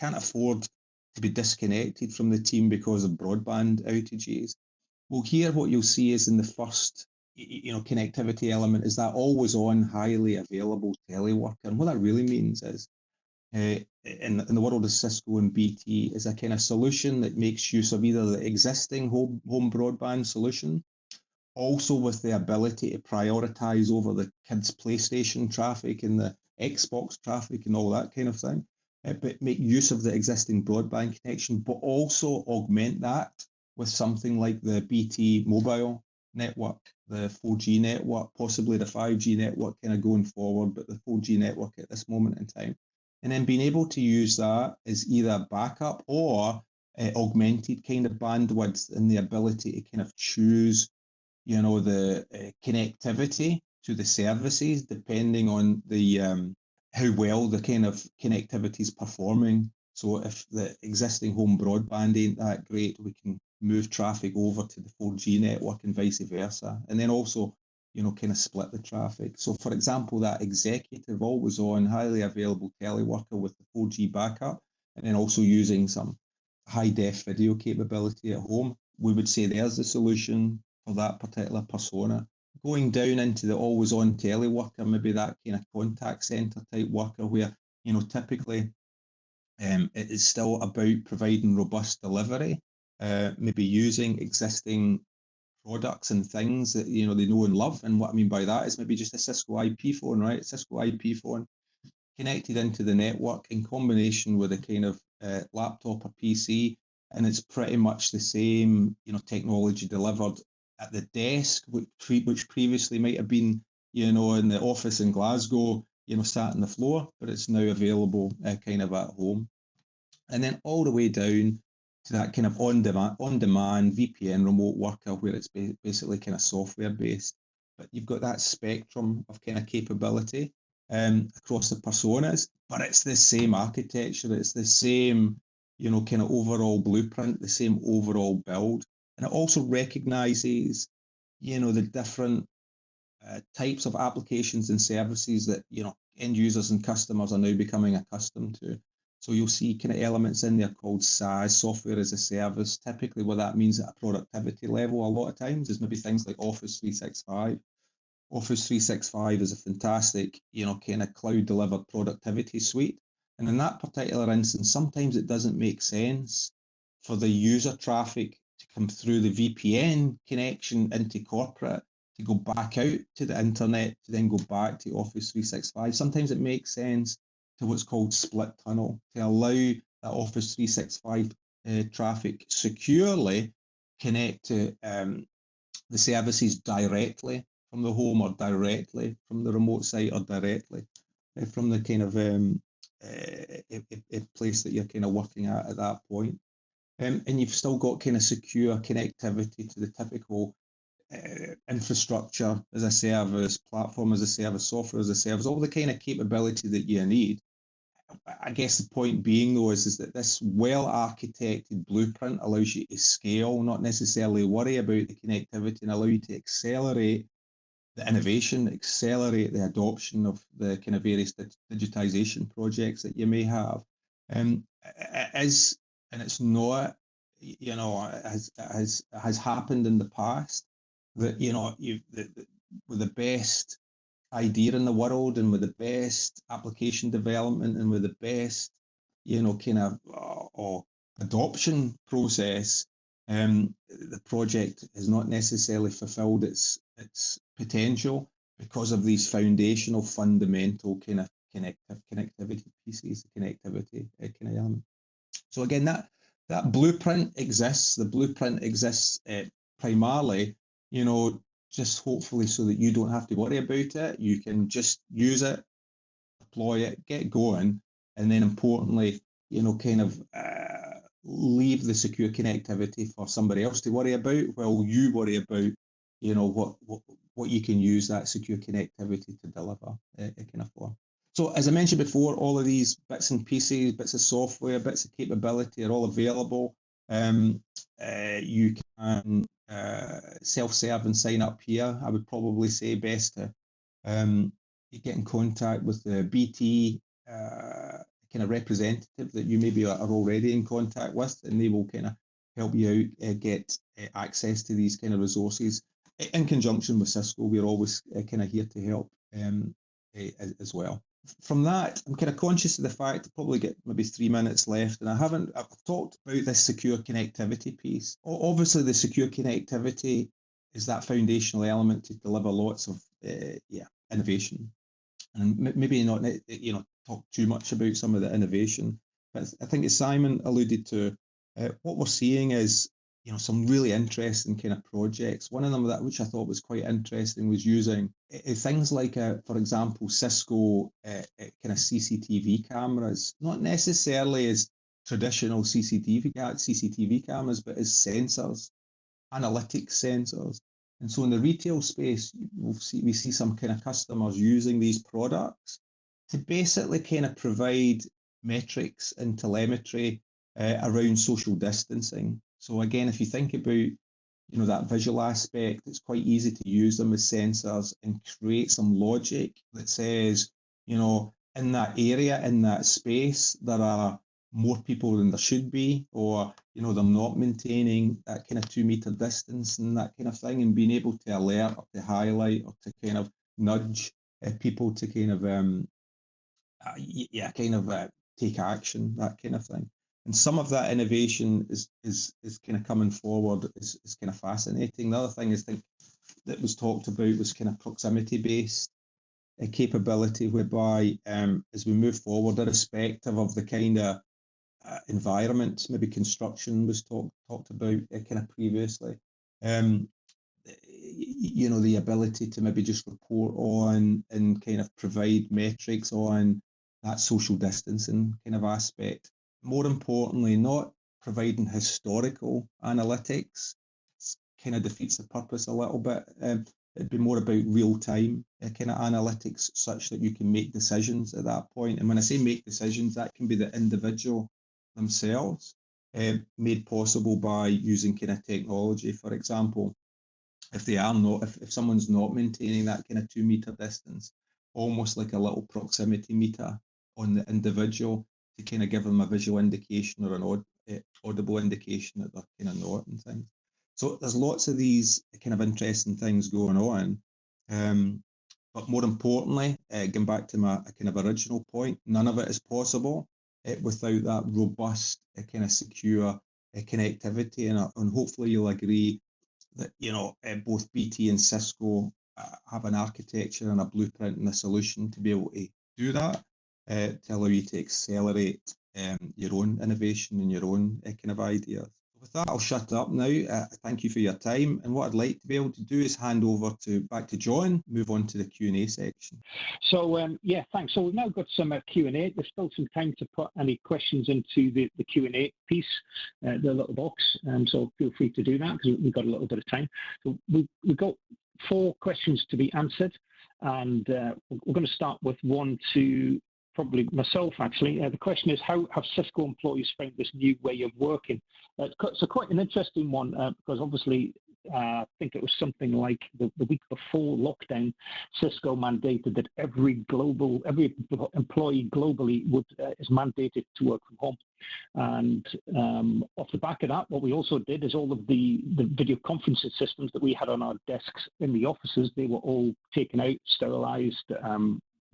afford to be disconnected from the team because of broadband outages. Well, here what you'll see is in the first, connectivity element is that always on, highly available teleworker. And what that really means is, in the world of Cisco and BT, is a kind of solution that makes use of either the existing home broadband solution, also with the ability to prioritize over the kids' PlayStation traffic and the Xbox traffic and all that kind of thing, but make use of the existing broadband connection, but also augment that with something like the BT mobile network, the 4G network, possibly the 5G network kind of going forward, but the 4G network at this moment in time. And then being able to use that as either backup or augmented kind of bandwidth, and the ability to kind of choose, the connectivity to the services depending on the how well the kind of connectivity is performing. So if the existing home broadband ain't that great, we can move traffic over to the 4G network and vice versa. And then also, kind of split the traffic. So for example, that executive always on, highly available teleworker with the 4G backup, and then also using some high def video capability at home, we would say there's the solution for that particular persona. Going down into the always on teleworker, maybe that kind of contact center type worker where, typically it is still about providing robust delivery, maybe using existing products and things that, you know, they know and love. And what I mean by that is maybe just a Cisco IP phone, right? Cisco IP phone connected into the network in combination with a kind of laptop or PC, and it's pretty much the same, you know, technology delivered at the desk, which previously might have been, you know, in the office in Glasgow, you know, sat on the floor, but it's now available kind of at home. And then all the way down to that kind of on-demand VPN remote worker, where it's basically kind of software based, but you've got that spectrum of kind of capability across the personas, but it's the same architecture, it's the same, you know, kind of overall blueprint, the same overall build, and it also recognizes, you know, the different types of applications and services that, you know, end users and customers are now becoming accustomed to. So you'll see kind of elements in there called SaaS, software as a service. Typically what that means at a productivity level a lot of times is maybe things like Office 365. Office 365 is a fantastic, you know, kind of cloud delivered productivity suite. And in that particular instance, sometimes it doesn't make sense for the user traffic to come through the VPN connection into corporate to go back out to the internet to then go back to Office 365. Sometimes it makes sense to what's called split tunnel to allow that Office 365 traffic securely connect to the services directly from the home or directly from the remote site or directly from the kind of place that you're kind of working at that point. And you've still got kind of secure connectivity to the typical infrastructure as a service, platform as a service, software as a service, all the kind of capability that you need. I guess the point being, though, is that this well-architected blueprint allows you to scale, not necessarily worry about the connectivity, and allow you to accelerate the innovation, accelerate the adoption of the kind of various digitization projects that you may have. And it's not, you know, has happened in the past that, you know, with the best idea in the world and with the best application development and with the best, you know, kind of adoption process, the project has not necessarily fulfilled its potential because of these foundational, fundamental kind of connectivity pieces, connectivity kind of element. So again, that blueprint exists. The blueprint exists primarily, you know, just hopefully so that you don't have to worry about it. You can just use it, deploy it, get going, and then importantly, you know, kind of leave the secure connectivity for somebody else to worry about while you worry about, you know, what you can use that secure connectivity to deliver kind of for. So as I mentioned before, all of these bits and pieces, bits of software, bits of capability are all available. You can self-serve and sign up here. I would probably say best to get in contact with the BT kind of representative that you maybe are already in contact with, and they will kind of help you out get access to these kind of resources. In conjunction with Cisco, we're always kind of here to help as well. From that, I'm kind of conscious of the fact I probably get maybe 3 minutes left, and I've talked about this secure connectivity piece. Obviously, the secure connectivity is that foundational element to deliver lots of innovation, and maybe not, you know, talk too much about some of the innovation, but I think as Simon alluded to, what we're seeing is, you know, some really interesting kind of projects. One of them that which I thought was quite interesting was using things like, for example, Cisco kind of CCTV cameras, not necessarily as traditional CCTV cameras, but as sensors, analytics sensors. And so in the retail space, we see some kind of customers using these products to basically kind of provide metrics and telemetry around social distancing. So again, if you think about, you know, that visual aspect, it's quite easy to use them as sensors and create some logic that says, you know, in that area, in that space, there are more people than there should be, or, you know, they're not maintaining that kind of 2 meter distance and that kind of thing, and being able to alert or to highlight or to kind of nudge people to kind of, take action, that kind of thing. And some of that innovation is kind of coming forward is kind of fascinating. The other thing is that was talked about was kind of proximity-based capability, whereby as we move forward, irrespective of the kind of environment, maybe construction was talked about kind of previously, you know, the ability to maybe just report on and kind of provide metrics on that social distancing kind of aspect. More importantly, not providing historical analytics kind of defeats the purpose a little bit. It'd be more about real-time kind of analytics, such that you can make decisions at that point. And when I say make decisions, that can be the individual themselves, made possible by using kind of technology. For example, if they are not, if someone's not maintaining that kind of 2 meter distance, almost like a little proximity meter on the individual to kind of give them a visual indication or an audible indication that they're kind of not and things. So there's lots of these kind of interesting things going on. But more importantly, going back to my kind of original point, none of it is possible without that robust, kind of secure connectivity. And hopefully you'll agree that, you know, both BT and Cisco have an architecture and a blueprint and a solution to be able to do that, to allow you to accelerate your own innovation and your own kind of ideas. With that, I'll shut up now. Thank you for your time. And what I'd like to be able to do is hand over back to John, move on to the Q&A section. So, yeah, thanks. So we've now got some Q&A. There's still some time to put any questions into the Q&A piece, the little box. So feel free to do that because we've got a little bit of time. So we've got 4 questions to be answered. And we're going to start with one to probably myself, actually. The question is, how have Cisco employees found this new way of working? It's quite an interesting one because obviously I think it was something like the week before lockdown, Cisco mandated that every employee globally is mandated to work from home. And off the back of that, what we also did is all of the video conferencing systems that we had on our desks in the offices, they were all taken out, sterilized,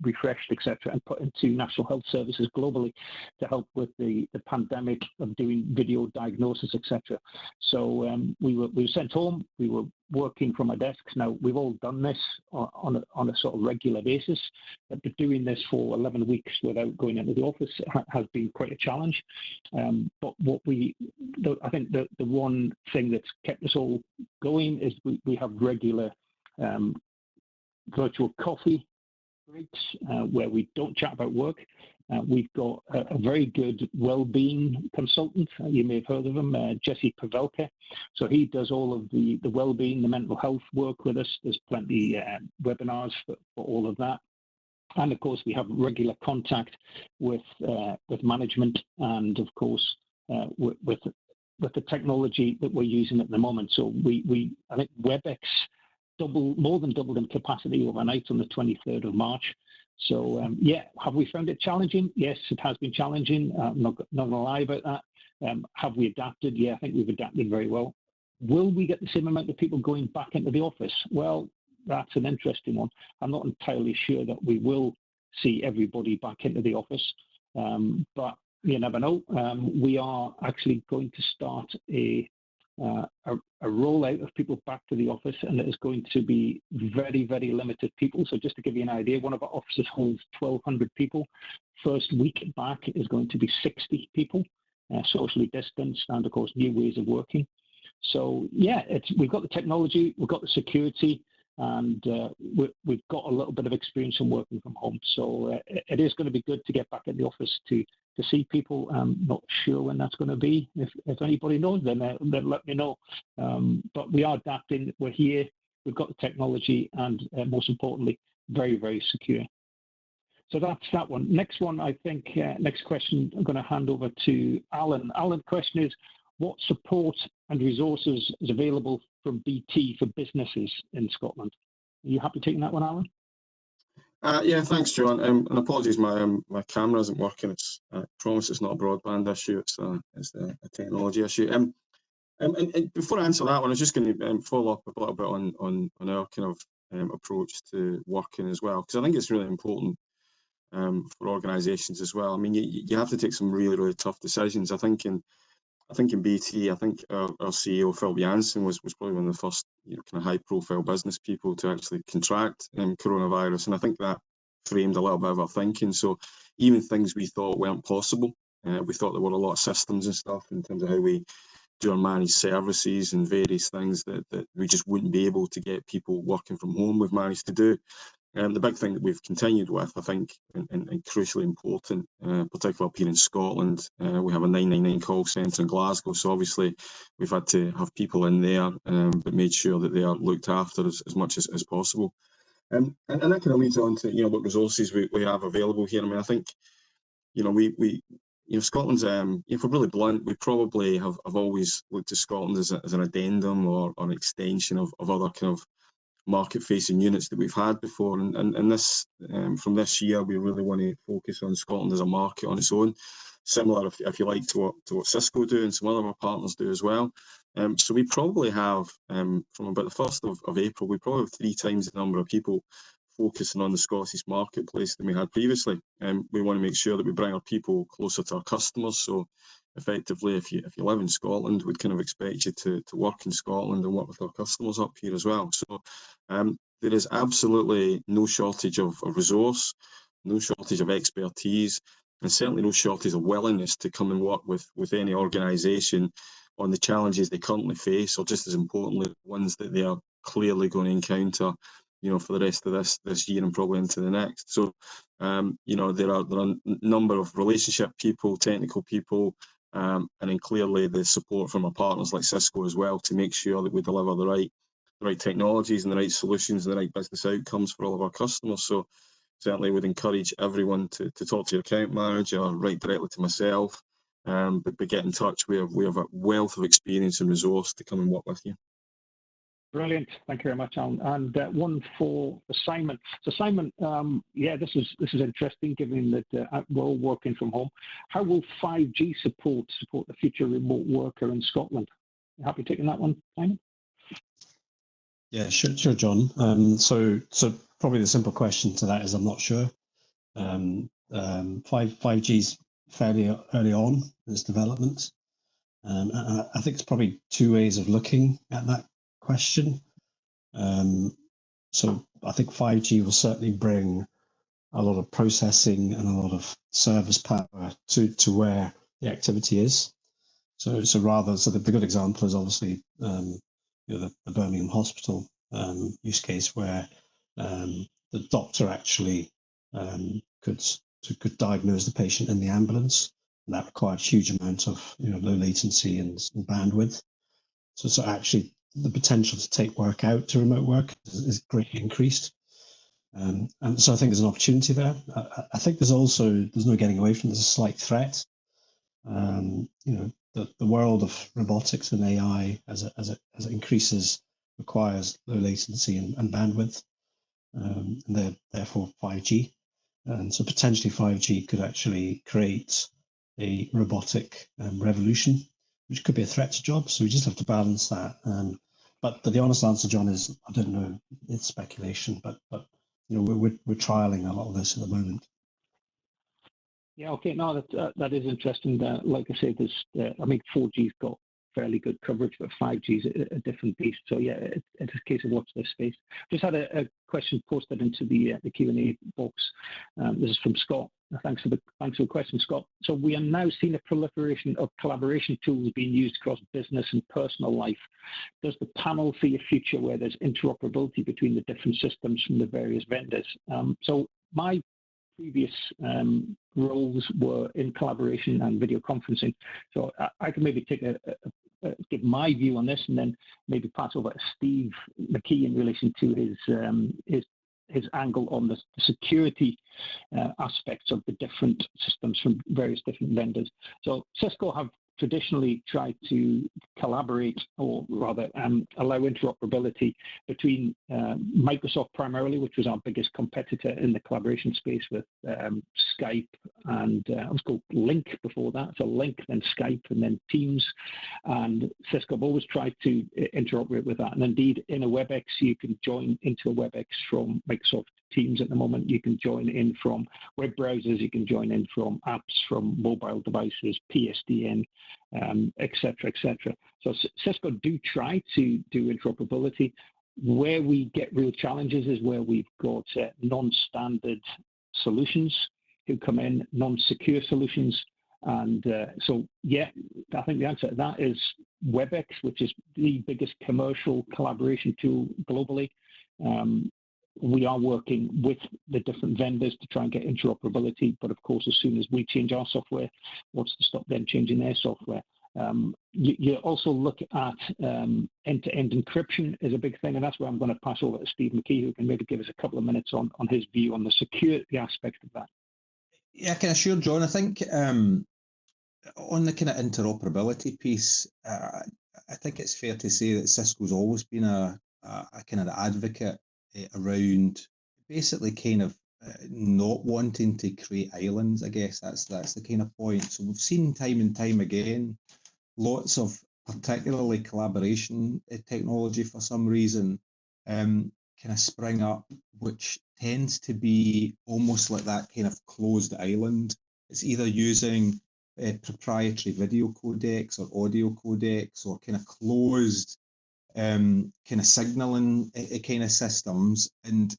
refreshed, etc., and put into National Health Services globally to help with the pandemic of doing video diagnosis, etc. So we were sent home. We were working from our desks. Now we've all done this on a sort of regular basis, but doing this for 11 weeks without going into the office has been quite a challenge. But I think the one thing that's kept us all going is we have regular virtual coffee breaks where we don't chat about work. We've got a very good well-being consultant. You may have heard of him, Jesse Pavelka. So he does all of the well-being, the mental health work with us. There's plenty webinars for all of that. And of course, we have regular contact with management and of course with the technology that we're using at the moment. So I think WebEx more than doubled in capacity overnight on the 23rd of March. So yeah, have we found it challenging? Yes, it has been challenging. I'm not going to lie about that. Have we adapted? Yeah, I think we've adapted very well. Will we get the same amount of people going back into the office? Well, that's an interesting one. I'm not entirely sure that we will see everybody back into the office, but you never know. We are actually going to start a rollout of people back to the office, and it is going to be very, very limited people. So just to give you an idea, one of our offices holds 1,200 people. First week back is going to be 60 people, socially distanced, and of course new ways of working. So yeah, we've got the technology, we've got the security, and we've got a little bit of experience in working from home. So it is going to be good to get back in the office to see people. I'm not sure when that's going to be. If anybody knows, then let me know. But we are adapting. We're here. We've got the technology, and most importantly, very, very secure. So that's that one. Next one, I think. Next question, I'm going to hand over to Alan. Alan, the question is, what support and resources is available from BT for businesses in Scotland? Are you happy taking that one, Alan? Yeah, thanks, John. And apologies, my camera isn't working. I promise it's not a broadband issue. It's a technology issue. And before I answer that one, I was just going to follow up a little bit on our kind of approach to working as well, because I think it's really important for organisations as well. I mean, you have to take some really, really tough decisions. I think in BT, I think our CEO Phil Jansen was probably one of the first kind of high-profile business people to actually contract coronavirus, and I think that framed a little bit of our thinking. So even things we thought weren't possible, we thought there were a lot of systems and stuff in terms of how we do our managed services and various things that we just wouldn't be able to get people working from home. We've managed to do. The big thing that we've continued with, I think, and crucially important, particularly up here in Scotland, we have a 999 call centre in Glasgow, so obviously we've had to have people in there, but made sure that they are looked after as much as possible. And that kind of leads on to what resources we have available here. I mean, I think Scotland's, if we're really blunt, we probably have always looked at Scotland as an addendum or an extension of other kind of market-facing units that we've had before, and this from this year we really want to focus on Scotland as a market on its own, similar if you like to what Cisco do and some other of our partners do as well. So we probably have from about the 1st of April, we probably have 3 times the number of people focusing on the Scottish marketplace than we had previously. We want to make sure that we bring our people closer to our customers. So effectively, if you live in Scotland, we'd kind of expect you to work in Scotland and work with our customers up here as well. So there is absolutely no shortage of resource, no shortage of expertise, and certainly no shortage of willingness to come and work with any organisation on the challenges they currently face, or just as importantly, the ones that they are clearly going to encounter for the rest of this year and probably into the next. So there are a number of relationship people, technical people, and then clearly the support from our partners like Cisco as well to make sure that we deliver the right technologies and the right solutions and the right business outcomes for all of our customers. So certainly would encourage everyone to talk to your account manager, write directly to myself, but get in touch. We have a wealth of experience and resource to come and work with you. Brilliant. Thank you very much, Alan. And one for Simon. So Simon, this is interesting, given that we're all working from home. How will 5G support the future remote worker in Scotland? You happy taking that one, Simon? Yeah, sure, John. So probably the simple question to that is I'm not sure. 5G is fairly early on in its development. And I think it's probably 2 ways of looking at that question. So I think 5G will certainly bring a lot of processing and a lot of service power to where the activity is. So the good example is obviously the Birmingham Hospital use case where the doctor actually could diagnose the patient in the ambulance, and that required a huge amount of low latency and bandwidth. So actually the potential to take work out to remote work is greatly increased. And so I think there's an opportunity there. I think there's no getting away from it. There's a slight threat. The world of robotics and AI as it increases requires low latency and bandwidth, and therefore 5G. And so potentially 5G could actually create a robotic revolution, which could be a threat to jobs. So we just have to balance that. But the honest answer, John, is I don't know. It's speculation, but we're trialing a lot of this at the moment. Yeah, okay. No, that is interesting. Like I said, 4G's got fairly good coverage, but 5G's a different beast. So yeah, it's a case of watch this space. Just had a question posted into the Q&A box. This is from Scott. Thanks for the question, Scott. So we are now seeing a proliferation of collaboration tools being used across business and personal life. Does the panel see a future where there's interoperability between the different systems from the various vendors? So my previous roles were in collaboration and video conferencing. So I can maybe give my view on this and then maybe pass over to Steve McKee in relation to his angle on the security aspects of the different systems from various different vendors. So Cisco have traditionally tried to collaborate, or rather allow interoperability between Microsoft primarily, which was our biggest competitor in the collaboration space, with Skype and it was called Link before that. So Link, then Skype, and then Teams. And Cisco have always tried to interoperate with that. And indeed, in a WebEx, you can join into a WebEx from Microsoft Teams at the moment. You can join in from web browsers. You can join in from apps, from mobile devices, PSTN, et cetera, et cetera. So Cisco do try to do interoperability. Where we get real challenges is where we've got non-standard solutions who come in, non-secure solutions. And so, yeah, I think the answer to that is WebEx, which is the biggest commercial collaboration tool globally. We are working with the different vendors to try and get interoperability. But of course, as soon as we change our software, what's to stop them changing their software? You also look at end-to-end encryption is a big thing, and that's where I'm going to pass over to Steve McKee, who can maybe give us a couple of minutes on his view on the security aspect of that. Yeah, kind of sure, John. I think on the kind of interoperability piece, I think it's fair to say that Cisco's always been a kind of advocate around basically kind of not wanting to create islands. I guess that's the kind of point. So we've seen time and time again lots of particularly collaboration technology for some reason kind of spring up, which tends to be almost like that kind of closed island. It's either using proprietary video codecs or audio codecs or kind of closed kind of signaling kind of systems. And,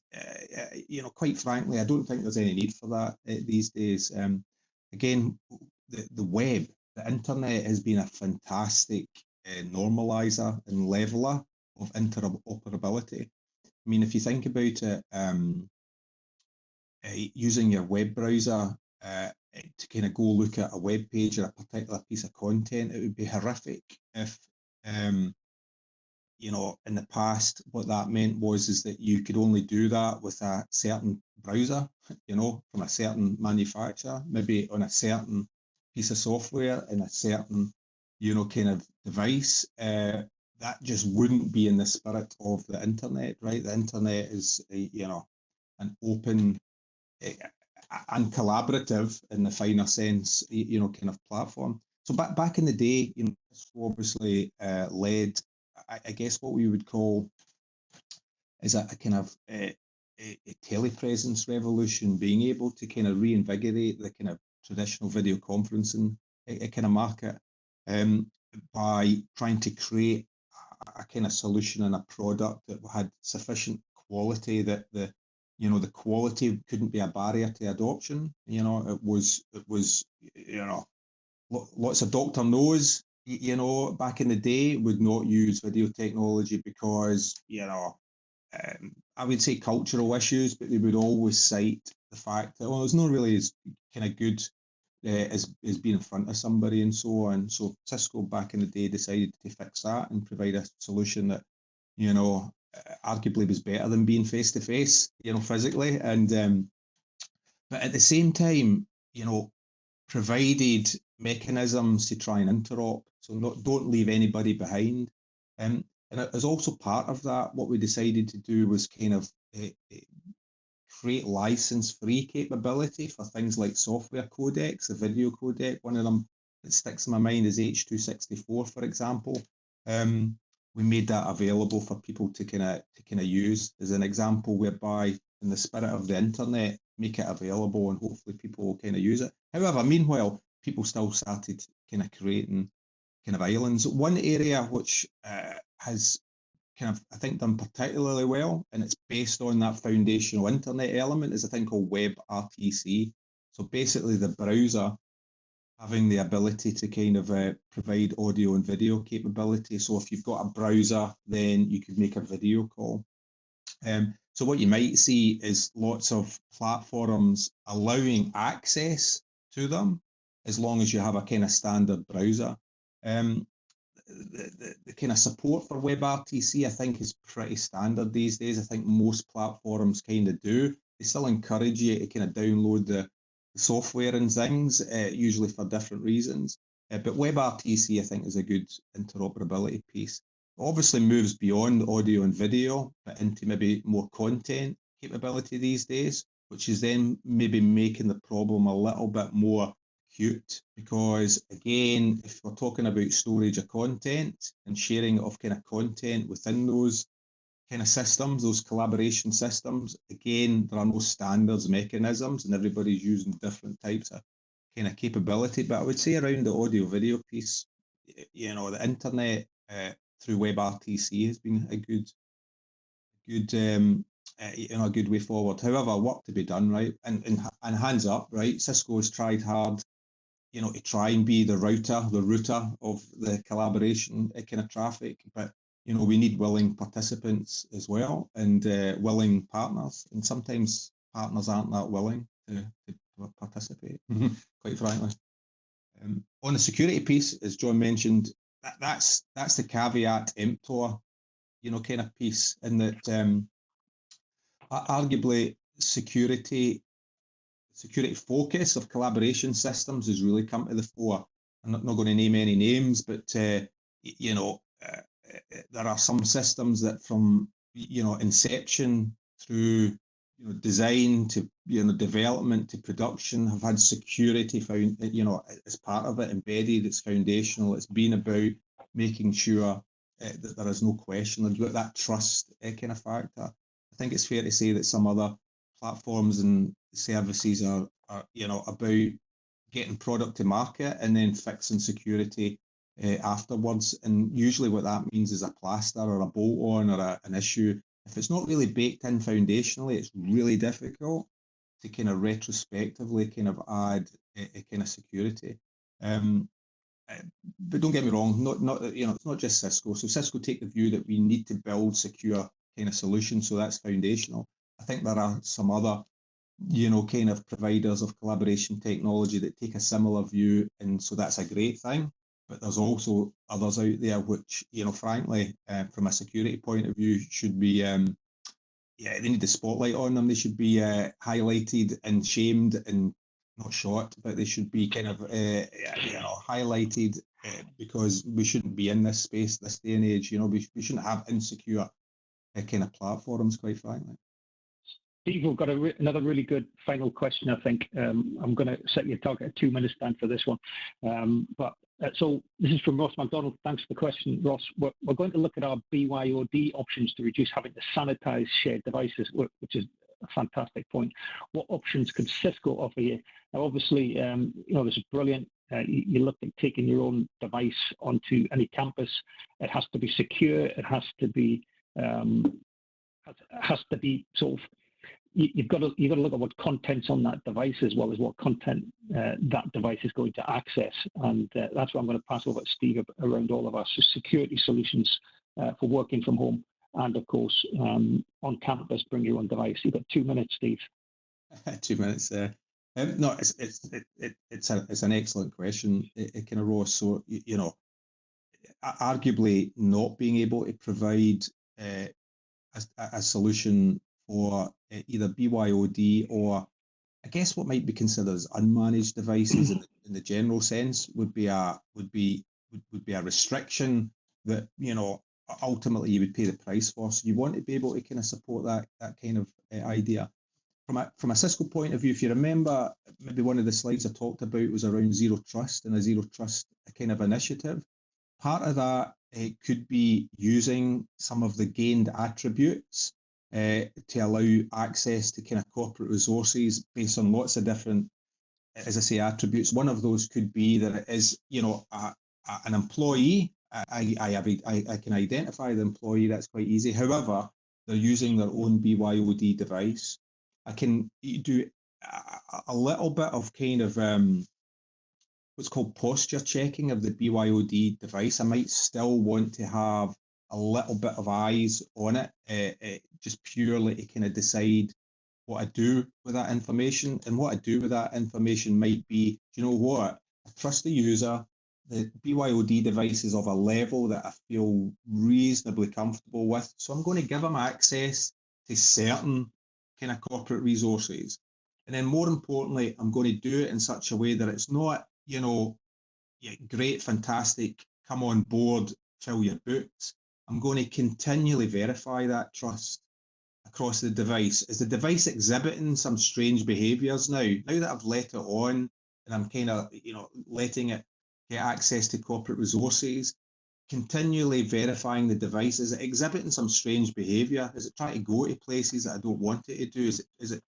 quite frankly, I don't think there's any need for that these days. Again, the web, the internet has been a fantastic normalizer and leveler of interoperability. I mean, if you think about it, using your web browser to kind of go look at a web page or a particular piece of content, it would be horrific if, in the past, what that meant is that you could only do that with a certain browser, from a certain manufacturer, maybe on a certain piece of software in a certain, kind of device. That just wouldn't be in the spirit of the internet, right? The internet is, an open and collaborative, in the finer sense, kind of platform. So back in the day, Cisco obviously led, I guess, what we would call is a kind of a telepresence revolution, being able to kind of reinvigorate the kind of traditional video conferencing kind of market by trying to create a kind of solution and a product that had sufficient quality that the quality couldn't be a barrier to adoption. It was lots of Dr. No's, back in the day would not use video technology because, I would say cultural issues, but they would always cite the fact that, it's not really as kind of good as being in front of somebody and so on. So Cisco back in the day decided to fix that and provide a solution that, arguably was better than being face to face, physically. And but at the same time, provided mechanisms to try and interop, so don't leave anybody behind. And as also part of that, what we decided to do was kind of create license-free capability for things like software codecs, the video codec. One of them that sticks in my mind is H.264, for example. We made that available for people to kind of use as an example, whereby in the spirit of the internet, make it available and hopefully people will kind of use it. However, meanwhile, people still started kind of creating kind of islands. One area which has kind of, I think, done particularly well, and it's based on that foundational internet element, is a thing called WebRTC. So basically the browser having the ability to kind of provide audio and video capability. So if you've got a browser, then you could make a video call. So what you might see is lots of platforms allowing access to them as long as you have a kind of standard browser. The kind of support for WebRTC, I think, is pretty standard these days. I think most platforms kind of do. They still encourage you to kind of download the software and things, usually for different reasons. But WebRTC, I think, is a good interoperability piece. It obviously moves beyond audio and video, but into maybe more content capability these days, which is then maybe making the problem a little bit more acute, because again, if we're talking about storage of content and sharing of kind of content within those kind of systems, those collaboration systems. Again, there are no standards mechanisms, and everybody's using different types of kind of capability. But I would say around the audio video piece, you know, the internet through WebRTC has been a good you know, a good way forward. However, work to be done, right? And hands up, right? Cisco has tried hard, you know, to try and be the router of the collaboration kind of traffic. But, you know, we need willing participants as well, and willing partners. And sometimes partners aren't that willing to participate, quite frankly. On the security piece, as John mentioned, that's the caveat emptor, you know, kind of piece, in that arguably security focus of collaboration systems has really come to the fore. I'm not going to name any names, but you know, there are some systems that from, you know, inception through, you know, design to, you know, development to production have had security found, you know, as part of it, embedded. It's foundational. It's been about making sure that there is no question about that trust kind of factor. I think it's fair to say that some other platforms and services are you know, about getting product to market and then fixing security afterwards. And usually what that means is a plaster or a bolt-on or an issue. If it's not really baked in foundationally, it's really difficult to kind of retrospectively kind of add a kind of security. But don't get me wrong, not you know, it's not just Cisco. So Cisco take the view that we need to build secure kind of solutions, so that's foundational. I think there are some other, you know, kind of providers of collaboration technology that take a similar view, and so that's a great thing. But there's also others out there which, you know, frankly, from a security point of view, should be, yeah, they need the spotlight on them. They should be highlighted and shamed and not shot, but they should be kind of, you know, highlighted because we shouldn't be in this space this day and age. You know, we shouldn't have insecure kind of platforms, quite frankly. Steve, we've got another really good final question, I think. I'm going to set your target at 2 minutes then for this one. So this is from Ross McDonald. Thanks for the question, Ross. We're going to look at our BYOD options to reduce having to sanitize shared devices, which is a fantastic point. What options can Cisco offer you? Now, obviously, you know, this is brilliant. You look at taking your own device onto any campus. It has to be secure. It has to be sort of, you've got to look at what content's on that device as well as what content that device is going to access. And that's what I'm going to pass over to Steve around all of our security solutions for working from home. And of course, on campus, bring your own device. You've got 2 minutes, Steve. 2 minutes there. No, it's an excellent question. It kind of Ross. So, you know, arguably not being able to provide a solution for either BYOD or, I guess, what might be considered as unmanaged devices in the general sense would be a restriction that, you know, ultimately you would pay the price for. So you want to be able to kind of support that kind of idea. From a Cisco point of view, if you remember, maybe one of the slides I talked about was around zero trust and a zero trust kind of initiative. Part of that could be using some of the gained attributes to allow access to kind of corporate resources based on lots of different, as I say, attributes. One of those could be that it is, you know, an employee. I can identify the employee. That's quite easy. However, they're using their own BYOD device. I can do a little bit of kind of what's called posture checking of the BYOD device. I might still want to have a little bit of eyes on it, just purely to kind of decide what I do with that information. And what I do with that information might be, do you know what? I trust the user. The BYOD device is of a level that I feel reasonably comfortable with. So I'm going to give them access to certain kind of corporate resources. And then more importantly, I'm going to do it in such a way that it's not, you know, yeah, great, fantastic, come on board, fill your boots. I'm going to continually verify that trust across the device. Is the device exhibiting some strange behaviors now? Now that I've let it on and I'm kind of, you know, letting it get access to corporate resources, continually verifying the device. Is it exhibiting some strange behaviour? Is it trying to go to places that I don't want it to do? Is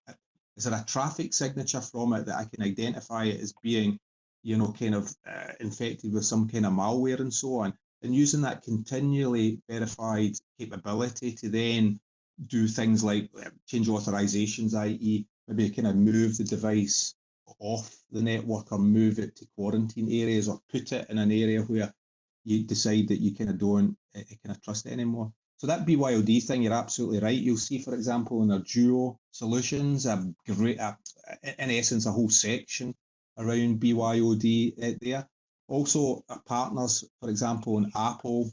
there a traffic signature from it that I can identify it as being, kind of infected with some kind of malware and so on? And using that continually verified capability to then do things like change authorizations, i.e. maybe kind of move the device off the network or move it to quarantine areas or put it in an area where you decide that you kind of don't kind of trust it anymore. So that BYOD thing, you're absolutely right. You'll see, for example, in our Duo solutions, in essence, a whole section around BYOD there. Also, our partners, for example, in Apple,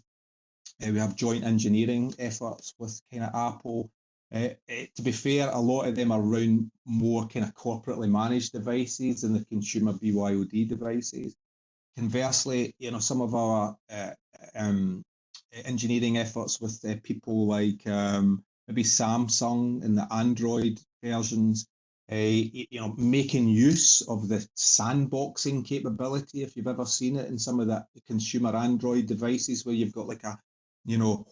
we have joint engineering efforts with kind of Apple. To be fair, a lot of them are around more kind of corporately managed devices than the consumer BYOD devices. Conversely, some of our engineering efforts with people like maybe Samsung in the Android versions, making use of the sandboxing capability, if you've ever seen it in some of the consumer Android devices where you've got like a,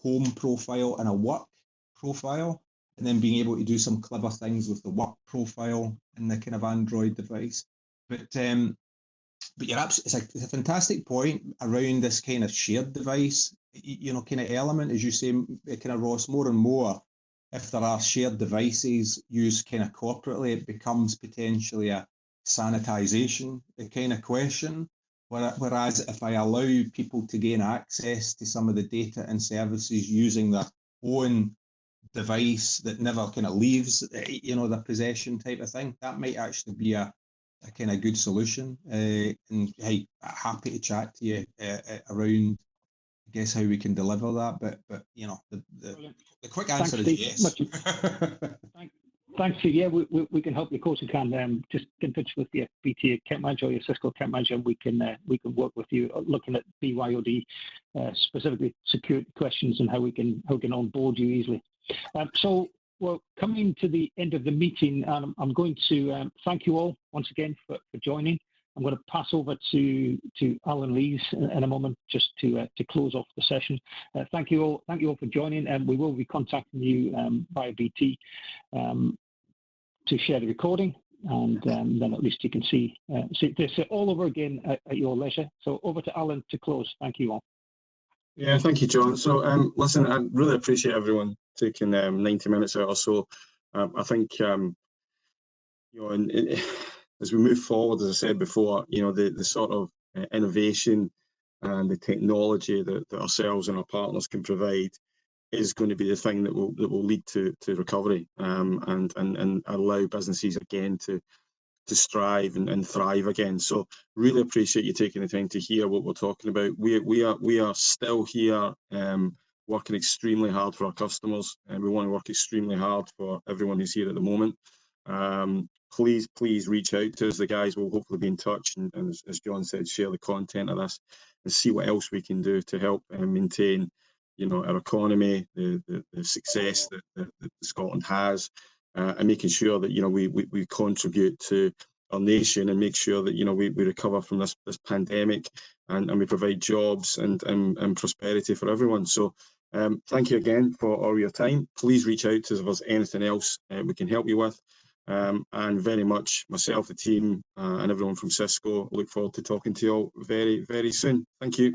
home profile and a work profile, and then being able to do some clever things with the work profile in the kind of Android device. But you're absolutely, it's a fantastic point around this kind of shared device, kind of element, as you say, kind of Ross, more and more. If there are shared devices used kind of corporately, it becomes potentially a sanitization kind of question. Whereas if I allow people to gain access to some of the data and services using their own device that never kind of leaves, their possession type of thing, that might actually be a kind of good solution. And hey, happy to chat to you around, I guess, how we can deliver that. But the quick answer is yes. Thanks, Steve. Yeah, we can help you. Of course, we can. Just get in touch with your BT account manager or your Cisco account manager. We can work with you looking at BYOD, specifically security questions and how we can onboard you easily. So we're coming to the end of the meeting, and I'm going to thank you all once again for joining. I'm going to pass over to Alan Lees in a moment just to close off the session. Thank you all for joining, and we will be contacting you via BT to share the recording, and then at least you can see this all over again at your leisure. So over to Alan to close. Thank you all. Yeah, thank you, John. So listen, I really appreciate everyone taking 90 minutes out or so. I think as we move forward, as I said before, the sort of innovation and the technology that ourselves and our partners can provide is going to be the thing that will lead to recovery and allow businesses again to strive and thrive again. So really appreciate you taking the time to hear what we're talking about. We are still here working extremely hard for our customers, and we want to work extremely hard for everyone who's here at the moment. Please reach out to us. The guys will hopefully be in touch, and as John said, share the content of this and see what else we can do to help maintain our economy, the success that Scotland has, and making sure that we contribute to our nation and make sure that we recover from this pandemic and we provide jobs and prosperity for everyone. So thank you again for all your time. Please reach out to us if there's anything else we can help you with. And very much myself, the team, and everyone from Cisco look forward to talking to you all very, very soon. Thank you.